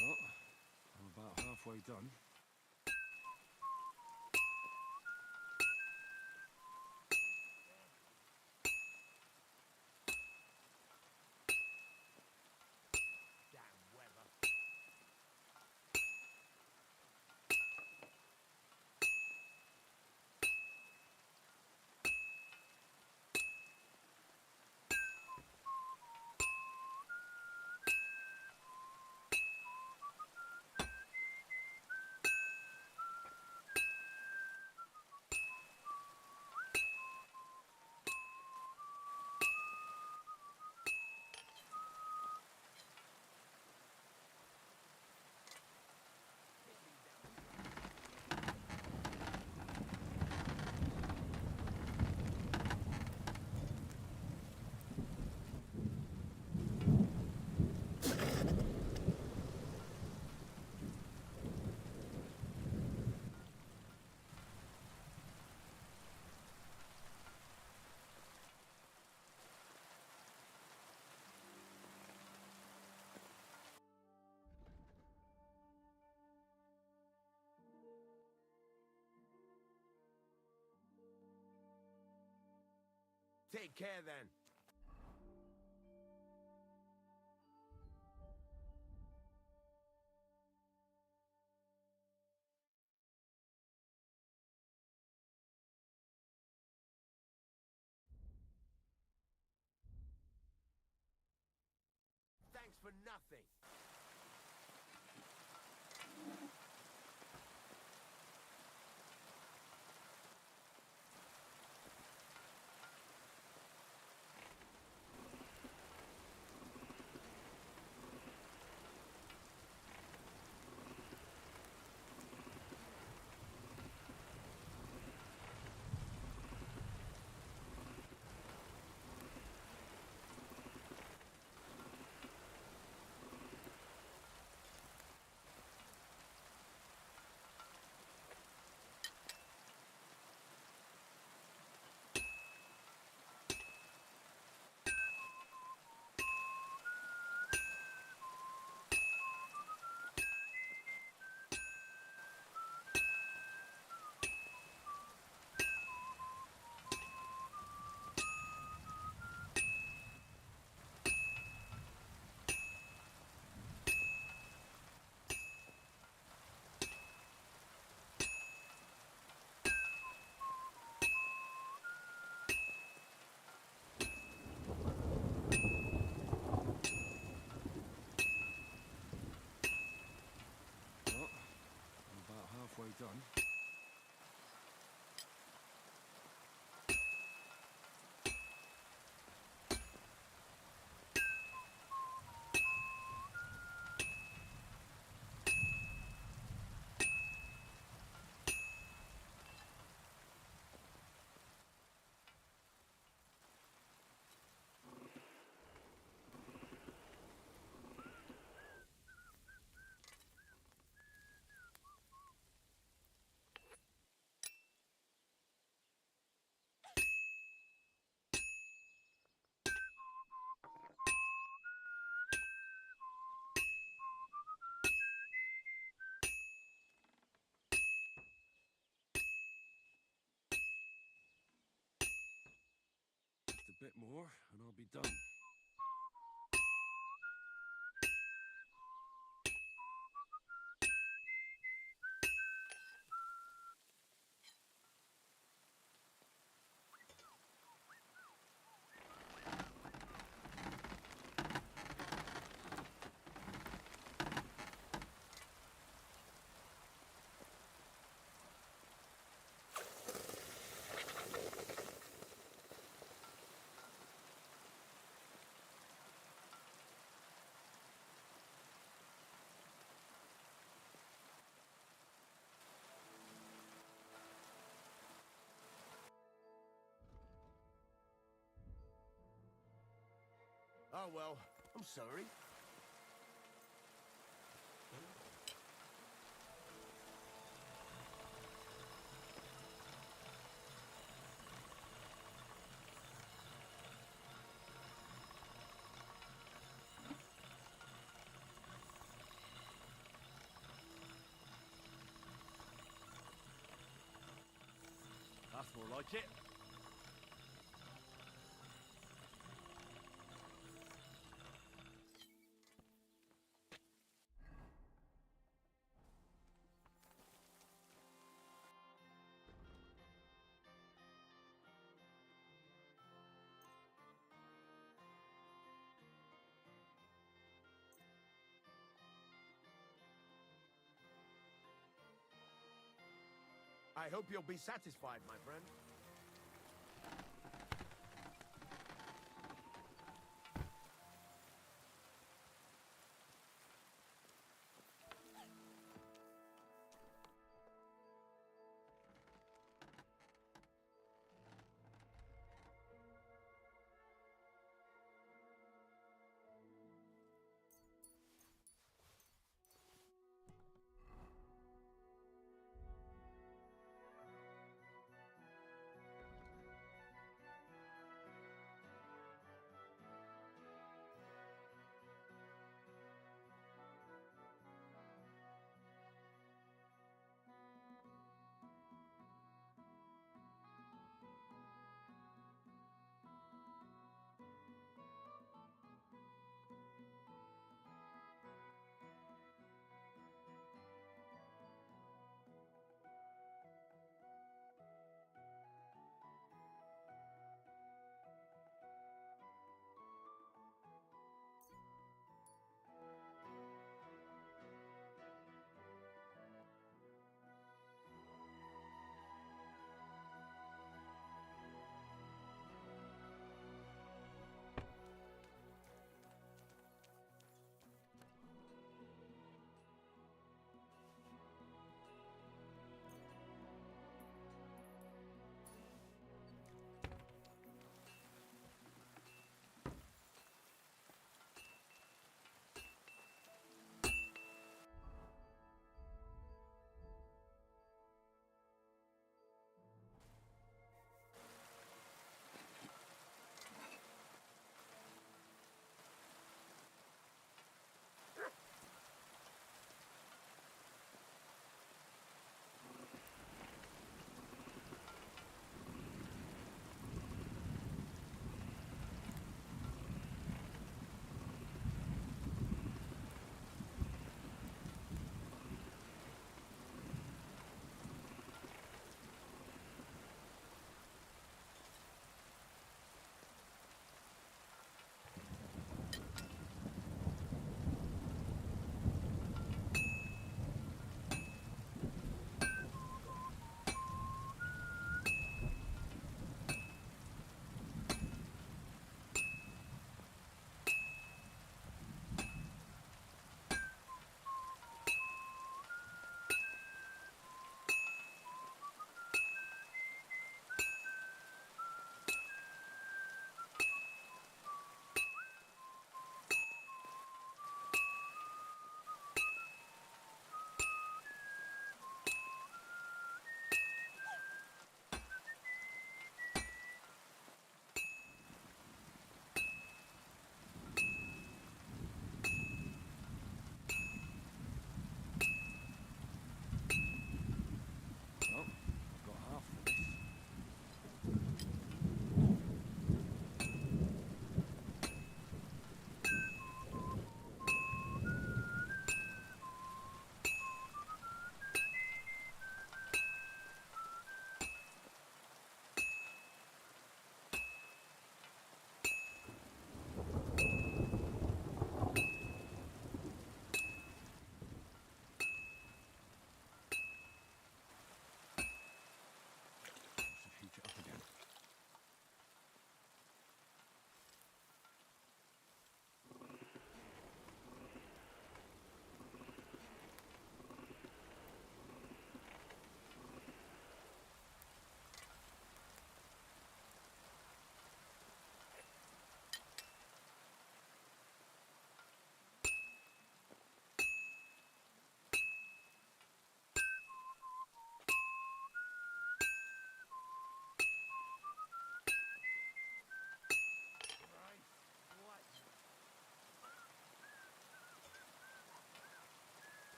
Well, I'm about halfway done. Take care then. Thanks for nothing. Nearly done. Just a bit more, and I'll be done. Oh well, I'm sorry. That's more like it. I hope you'll be satisfied, my friend.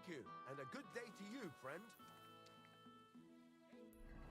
Thank you, and a good day to you, friend. Praise the Lord.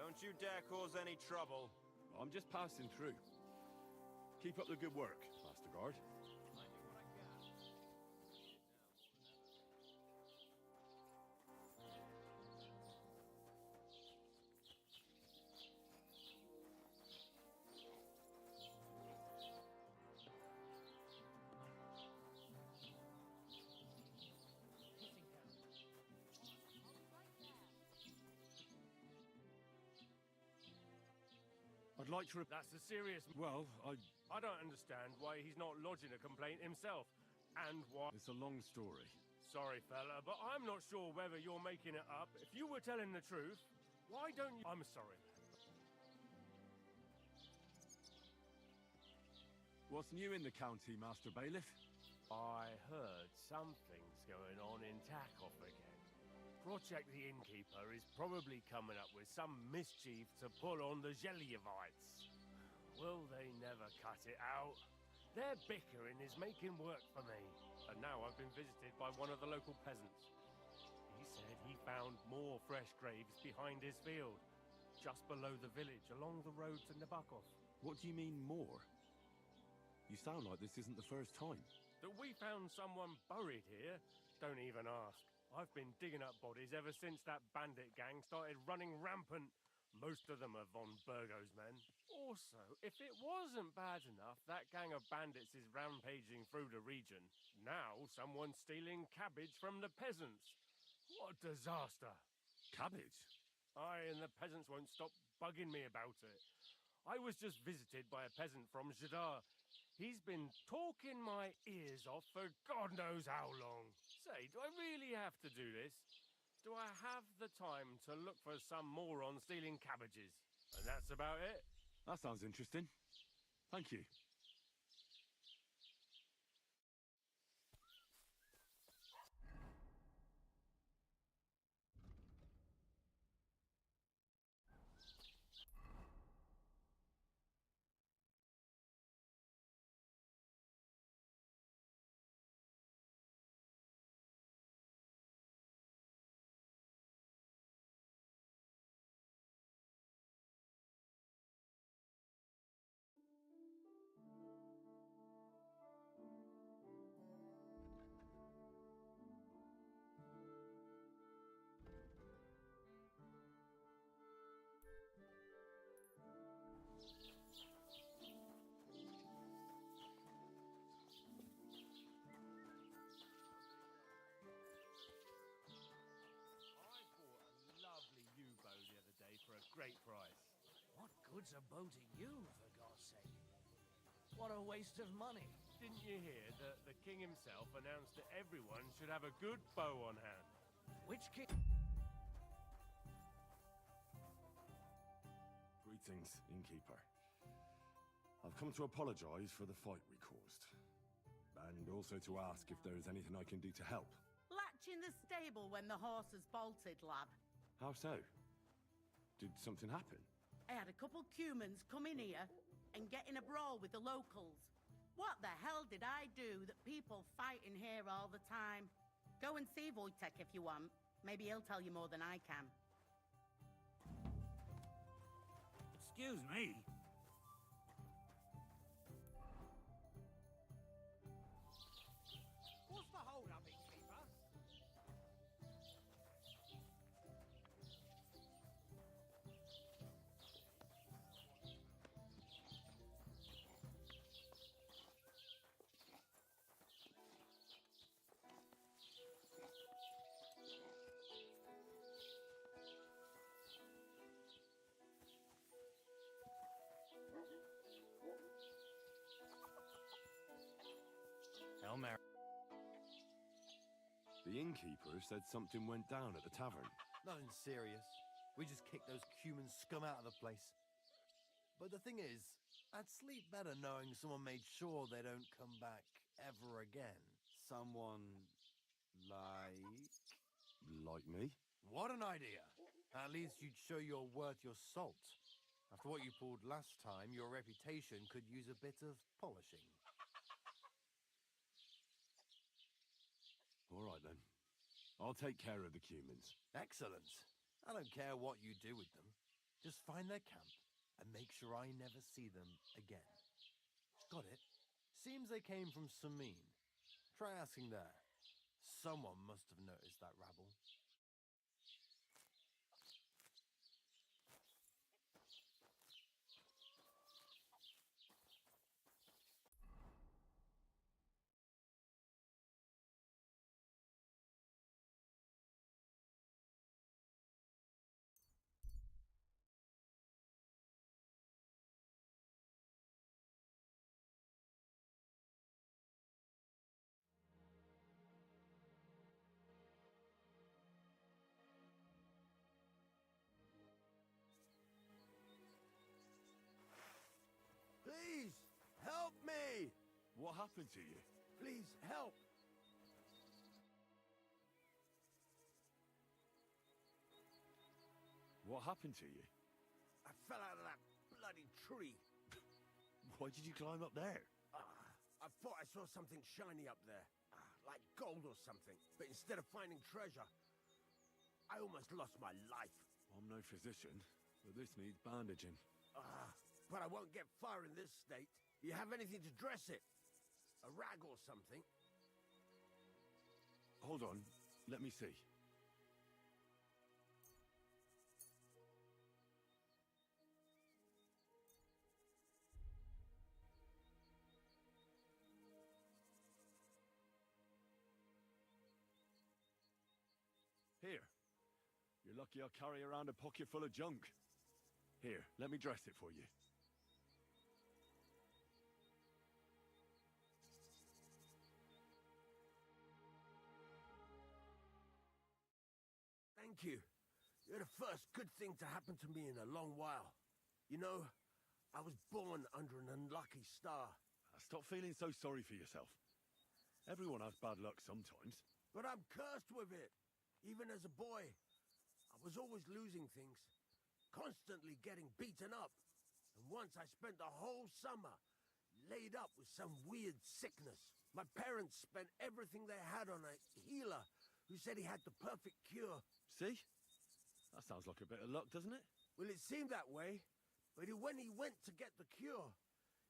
Don't you dare cause any trouble. I'm just passing through. Keep up the good work, Master Guard. I'd like to... That's a serious... Well, I don't understand why he's not lodging a complaint himself. And why... It's a long story. Sorry, fella, but I'm not sure whether you're making it up. If you were telling the truth, why don't you... I'm sorry. What's new in the county, Master Bailiff? I heard something's going on in Takoff again. Project the Innkeeper is probably coming up with some mischief to pull on the Zhelyevites. Will they never cut it out? Their bickering is making work for me. And now I've been visited by one of the local peasants. He said he found more fresh graves behind his field, just below the village, along the road to Nabokov. What do you mean, more? You sound like this isn't the first time. That we found someone buried here? Don't even ask. I've been digging up bodies ever since that bandit gang started running rampant. Most of them are von Burgo's men. Also, if it wasn't bad enough that gang of bandits is rampaging through the region, now someone's stealing cabbage from the peasants. What a disaster. Cabbage? Aye, and the peasants won't stop bugging me about it. I was just visited by a peasant from Jadar. He's been talking my ears off for God knows how long. Say, do I really have to do this? do I have the time to look for some moron stealing cabbages? And that's about it. That sounds interesting. Thank you. I bought a lovely U-bow the other day for a great price. What good's a bow to you, for God's sake? What a waste of money. Didn't you hear that the king himself announced that everyone should have a good bow on hand? Which king? Greetings, innkeeper. I've come to apologize for the fight we caused. And also to ask if there is anything I can do to help. Latch in the stable when the horses bolted, lad. How so? Did something happen? I had a couple cumans come in here and get in a brawl with the locals. What the hell did I do that people fight in here all the time? Go and see Wojtek if you want. Maybe he'll tell you more than I can. Excuse me. What's the hold-up, innkeeper? Hail Mary. The innkeeper said something went down at the tavern. Nothing serious. We just kicked those human scum out of the place. But the thing is, I'd sleep better knowing someone made sure they don't come back ever again. Someone like... Like me? What an idea! At least you'd show you're worth your salt. After what you pulled last time, your reputation could use a bit of polishing. All right, then. I'll take care of the cumans. Excellent. I don't care what you do with them. Just find their camp and make sure I never see them again. Got it? Seems they came from Samin. Try asking there. Someone must have noticed that rabble. Please, help me! What happened to you? Please, help! What happened to you? I fell out of that bloody tree. Why did you climb up there? I thought I saw something shiny up there. Like gold or something. But instead of finding treasure, I almost lost my life. I'm no physician, but this needs bandaging. But I won't get far in this state. You have anything to dress it? A rag or something? Hold on, let me see. Here. You're lucky I carry around a pocket full of junk. Here, let me dress it for you. Thank you. You're the first good thing to happen to me in a long while. You know, I was born under an unlucky star. Stop feeling so sorry for yourself. Everyone has bad luck sometimes. But I'm cursed with it. Even as a boy, I was always losing things. Constantly getting beaten up. And once I spent the whole summer laid up with some weird sickness. My parents spent everything they had on a healer who said he had the perfect cure. See? That sounds like a bit of luck, doesn't it? Well, it seemed that way. But when he went to get the cure,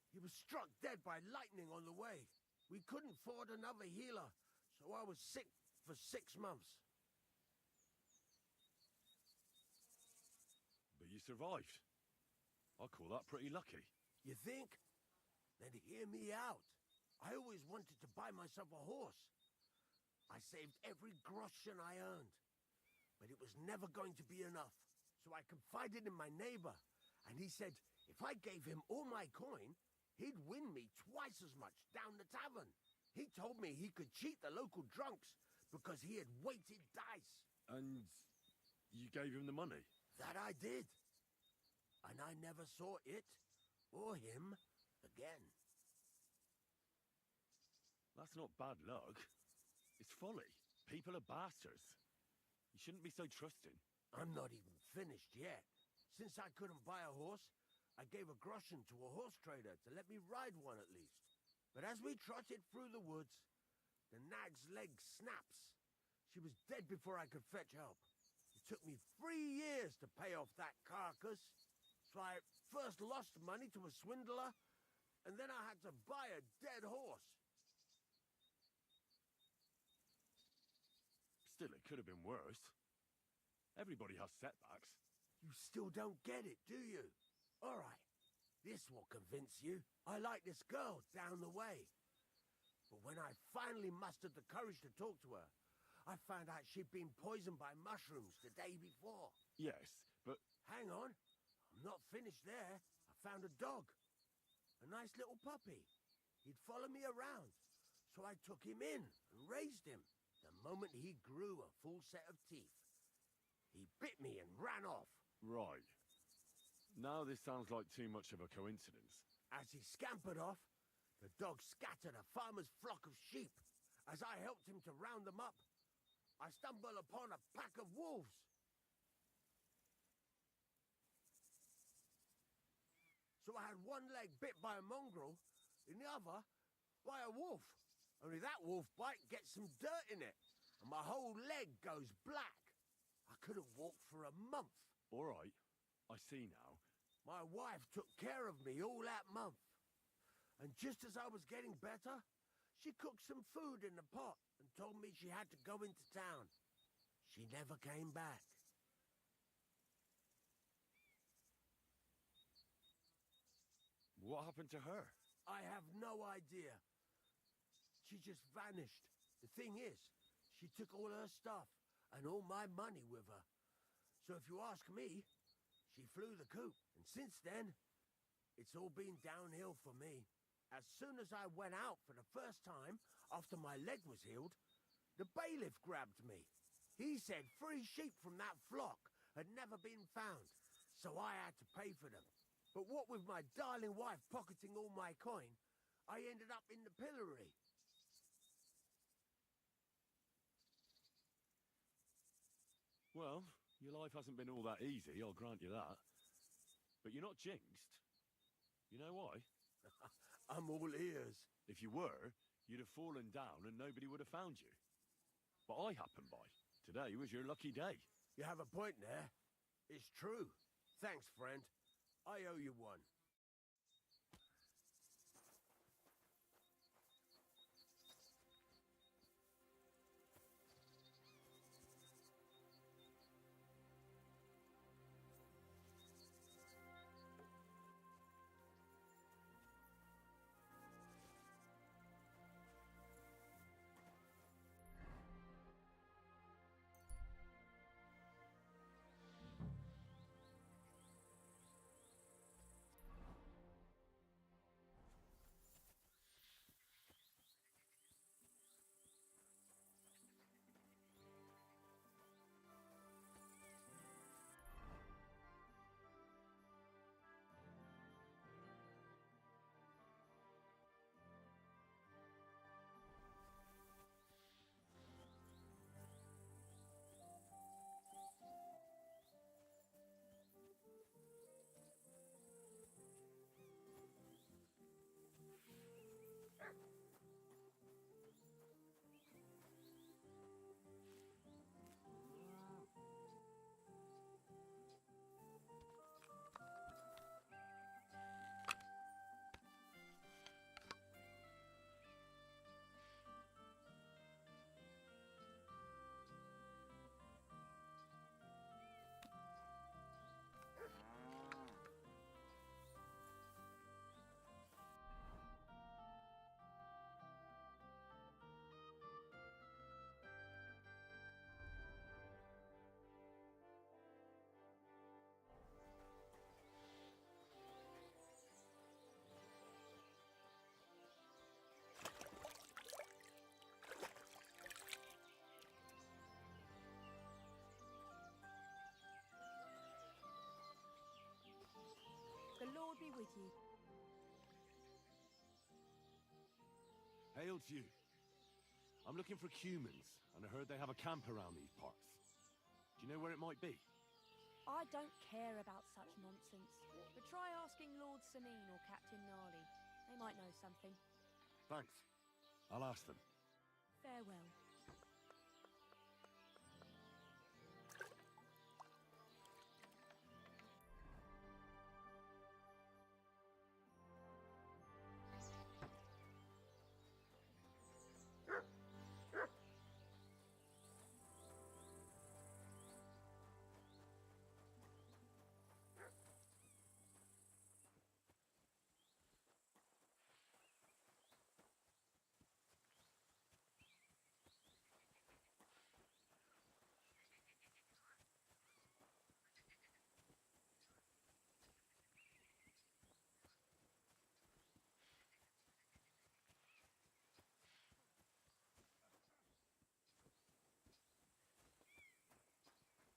he was struck dead by lightning on the way. We couldn't afford another healer, so I was sick for 6 months. But you survived. I call that pretty lucky. You think? Then hear me out. I always wanted to buy myself a horse. I saved every groschen I earned. But it was never going to be enough. So I confided in my neighbor, and he said if I gave him all my coin, he'd win me twice as much down the tavern. He told me he could cheat the local drunks because he had weighted dice. And you gave him the money? That I did. And I never saw it or him again. That's not bad luck. It's folly. People are bastards. You shouldn't be so trusting. I'm not even finished yet. Since I couldn't buy a horse, I gave a groschen to a horse trader to let me ride one at least. But as we trotted through the woods, the nag's leg snaps. She was dead before I could fetch help. It took me 3 years to pay off that carcass. So I first lost money to a swindler, and then I had to buy a dead horse. Still, it could have been worse. Everybody has setbacks. You still don't get it, do you? All right, this will convince you. I like this girl down the way. But when I finally mustered the courage to talk to her, I found out she'd been poisoned by mushrooms the day before. Yes, but... Hang on. I'm not finished there. I found a dog. A nice little puppy. He'd follow me around. So I took him in and raised him. The moment he grew a full set of teeth, he bit me and ran off. Right. Now this sounds like too much of a coincidence. As he scampered off, the dog scattered a farmer's flock of sheep. As I helped him to round them up, I stumbled upon a pack of wolves. So I had one leg bit by a mongrel, and the other by a wolf. Only that wolf bite gets some dirt in it, and my whole leg goes black. I couldn't walk for a month. All right, I see now. My wife took care of me all that month. And just as I was getting better, she cooked some food in the pot and told me she had to go into town. She never came back. What happened to her? I have no idea. She just vanished. The thing is, she took all her stuff and all my money with her. So if you ask me, she flew the coop. And since then, it's all been downhill for me. As soon as I went out for the first time after my leg was healed, the bailiff grabbed me. He said 3 sheep from that flock had never been found, so I had to pay for them. But what with my darling wife pocketing all my coin, I ended up in the pillory. Well, your life hasn't been all that easy, I'll grant you that. But you're not jinxed. You know why? I'm all ears. If you were, you'd have fallen down and nobody would have found you. But I happened by. Today was your lucky day. You have a point there. It's true. Thanks, friend. I owe you one. with you. Hail to you. I'm looking for Cumans, and I heard they have a camp around these parts. Do you know where it might be? I don't care about such nonsense, but try asking Lord Sameen or Captain Gnarly. They might know something. Thanks. I'll ask them. Farewell.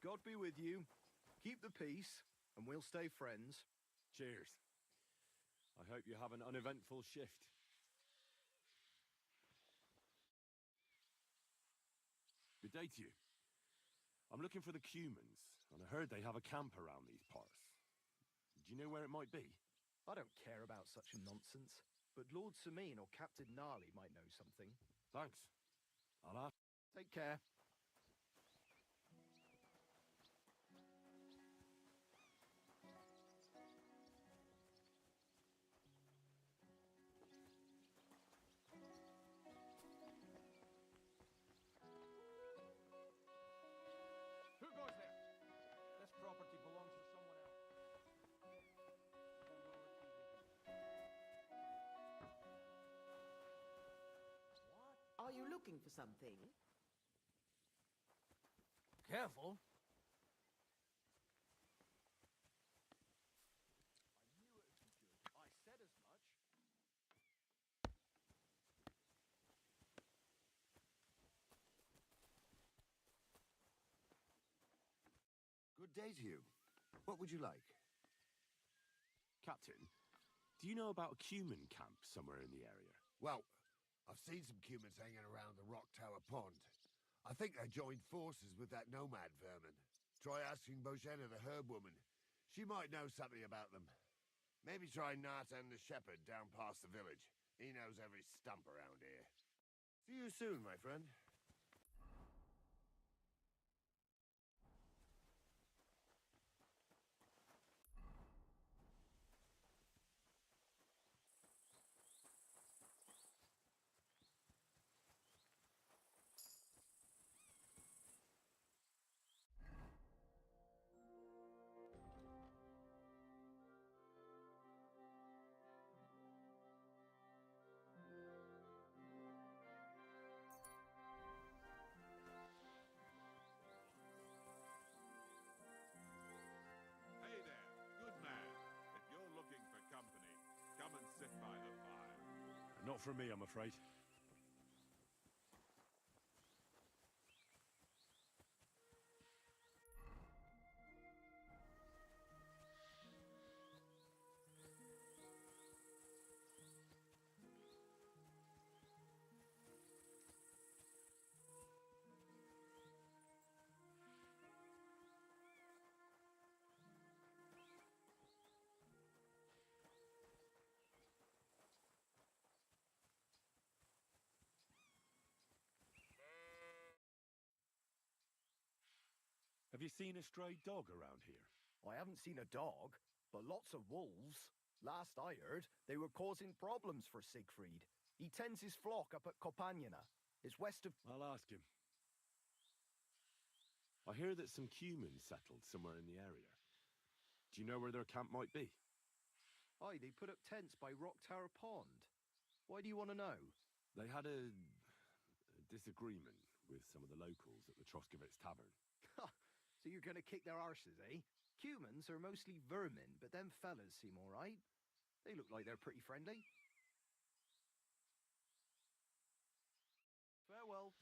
God be with you. Keep the peace, and we'll stay friends. Cheers. I hope you have an uneventful shift. Good day to you. I'm looking for the Cumans, and I heard they have a camp around these parts. Do you know where it might be? I don't care about such nonsense, but Lord Sameen or Captain Gnarly might know something. Thanks. I'll ask. Take care. Who goes there? This property belongs to someone else. Are you looking for something? Careful. I said as much. Good day to you. What would you like? Captain, do you know about a Cuman camp somewhere in the area? Well, I've seen some Cumans hanging around the Rock Tower Pond. I think they joined forces with that nomad vermin. Try asking Bojena, the herb woman. She might know something about them. Maybe try Nartan the shepherd down past the village. He knows every stump around here. See you soon, my friend. Hey there, good man. If you're looking for company, come and sit by the fire. Not for me, I'm afraid. Have you seen a stray dog around here? I haven't seen a dog, but lots of wolves. Last I heard, they were causing problems for Siegfried. He tends his flock up at Kopaniana. It's west of... I'll ask him. I hear that some Cumans settled somewhere in the area. Do you know where their camp might be? Aye, they put up tents by Rock Tower Pond. Why do you want to know? They had a disagreement with some of the locals at the Troskovitz Tavern. So you're going to kick their arses, eh? Cumans are mostly vermin, but them fellas seem all right. They look like they're pretty friendly. Farewell.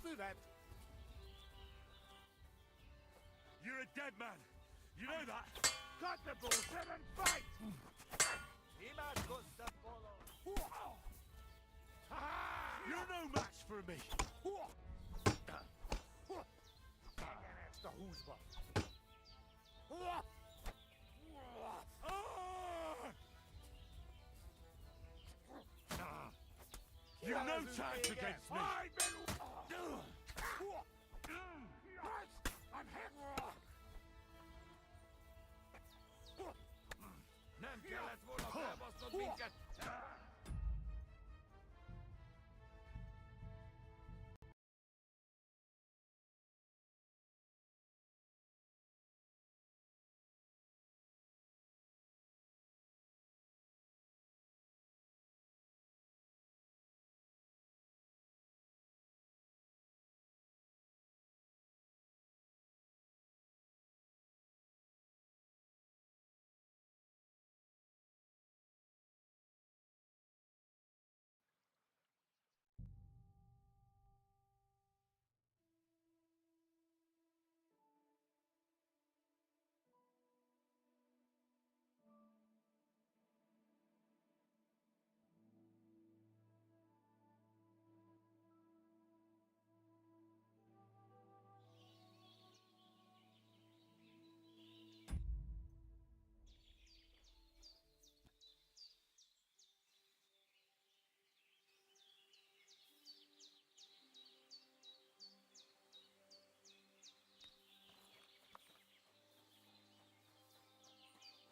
do that. You're a dead man. You know that? Cut the bullshit and fight! You're no match for me. You've no chance against me. I'm hit.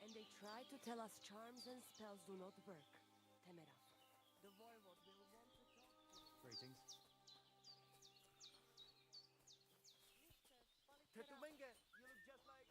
And they try to tell us charms and spells do not work. Temera. The voivod will want to talk to you. Greetings. Tetumenga, you look just like...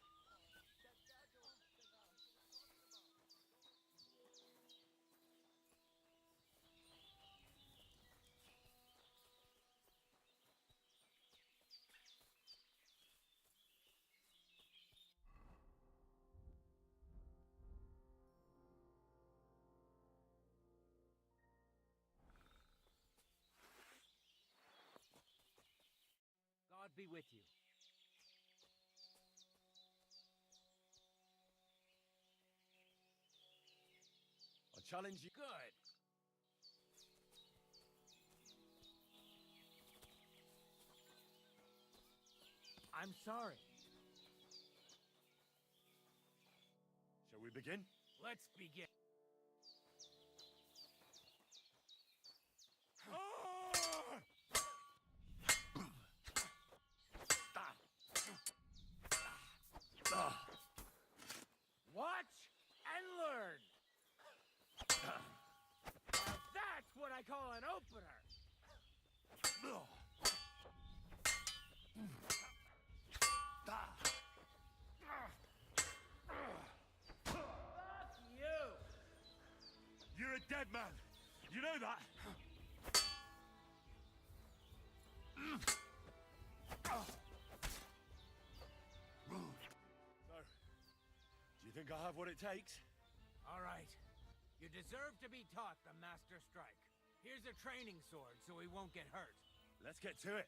God be with you. I challenge you. Good. I'm sorry. Shall we begin? Let's begin. Watch and learn. Now that's what I call an opener. Fuck you. You're a dead man. You know that? So, do you think I have what it takes? All right. You deserve to be taught the Master Strike. Here's a training sword so he won't get hurt. Let's get to it.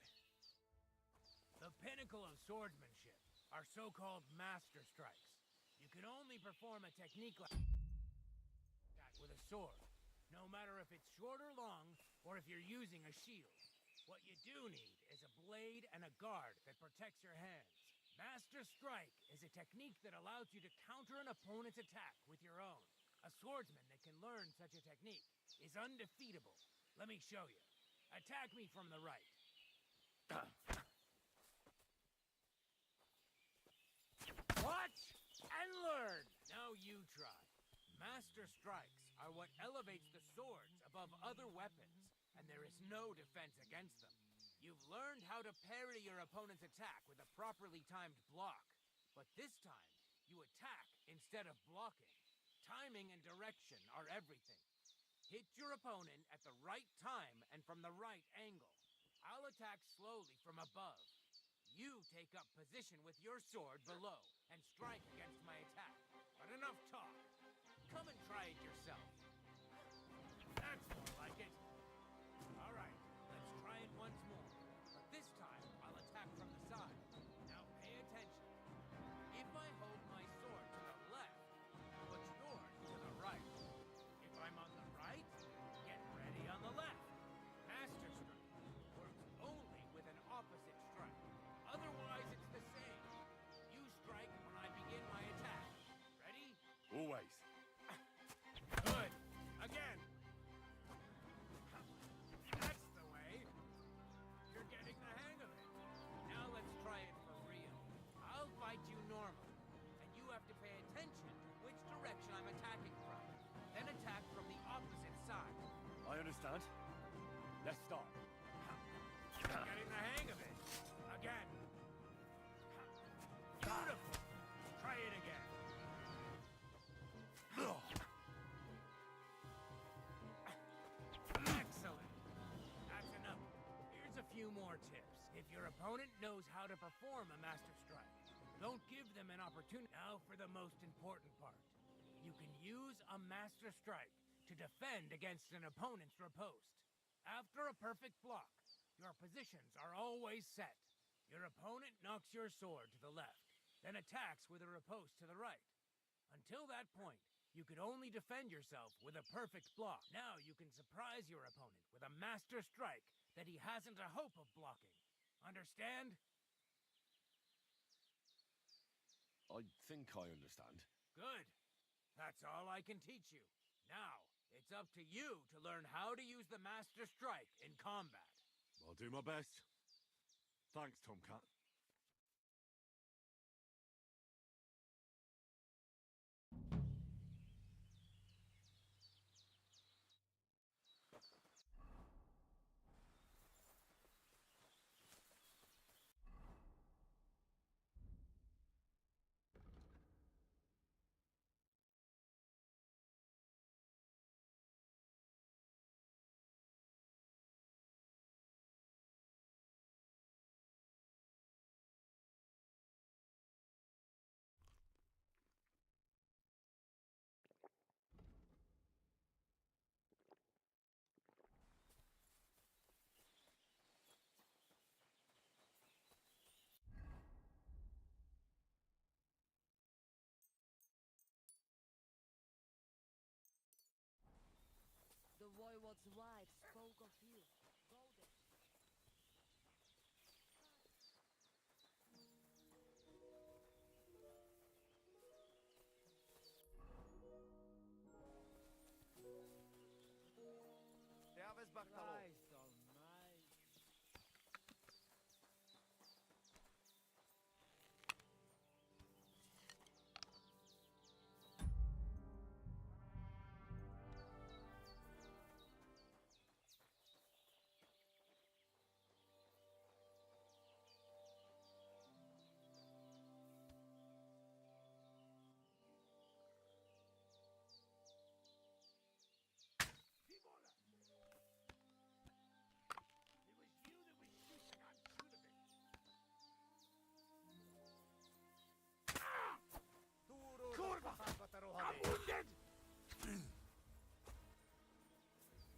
The pinnacle of swordsmanship are so-called Master Strikes. You can only perform a technique like that with a sword, no matter if it's short or long, or if you're using a shield. What you do need is a blade and a guard that protects your hands. Master Strike is a technique that allows you to counter an opponent's attack with your own. A swordsman that can learn such a technique is undefeatable. Let me show you. Attack me from the right. Watch and learn! Now you try. Master Strikes are what elevates the swords above other weapons, and there is no defense against them. You've learned how to parry your opponent's attack with a properly timed block. But this time, you attack instead of blocking. Timing and direction are everything. Hit your opponent at the right time and from the right angle. I'll attack slowly from above. You take up position with your sword below and strike against my attack. But enough talk. Come and try it yourself. That's more like it. All right, let's try it once more. But this have to pay attention to which direction I'm attacking from. Then attack from the opposite side. I understand. Let's start. You're getting the hang of it. Again. Beautiful. Try it again. Excellent. That's enough. Here's a few more tips. If your opponent knows how to perform a master strike, don't give them an opportunity. Now for the most important part. You can use a master strike to defend against an opponent's riposte. After a perfect block, your positions are always set. Your opponent knocks your sword to the left, then attacks with a riposte to the right. Until that point, you could only defend yourself with a perfect block. Now you can surprise your opponent with a master strike that he hasn't a hope of blocking. Understand? I think I understand. Good. That's all I can teach you. Now, it's up to you to learn how to use the master strike in combat. I'll do my best. Thanks, Tomcat. The Voivode's wife spoke of you. Go there. Christ almighty.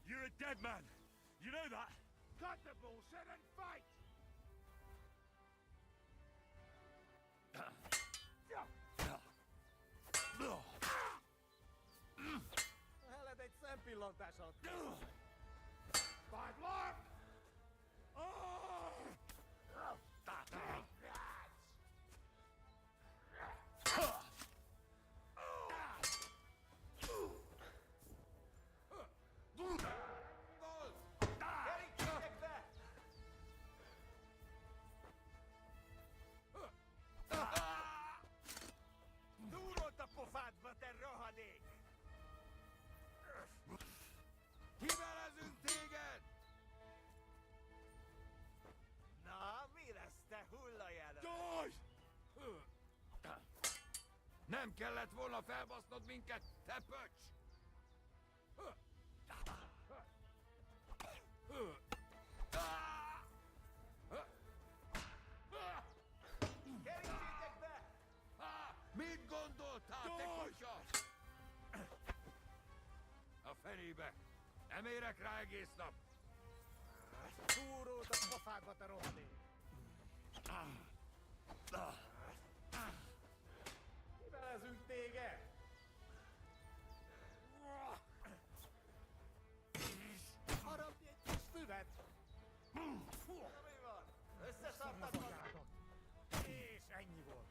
You're a dead man. You know that? Cut the bullshit and fight! Hela teit sen pillon tässä on. Bad luck! Kivelezünk téged! Na, mi lesz, te hullajárás? Gyors! Nem kellett volna felbasznod minket, te pöcs! Kerítsétek be! Mit gondoltál, te kutya? A fenébe! Nem érek rá egész nap! Túrót a pofádba, te rohadék! Kivelezünk téged! Harapj egy kis füvet! Na mi van? Összeszartad magát? És ennyi volt!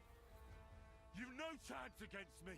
You've no chance against me.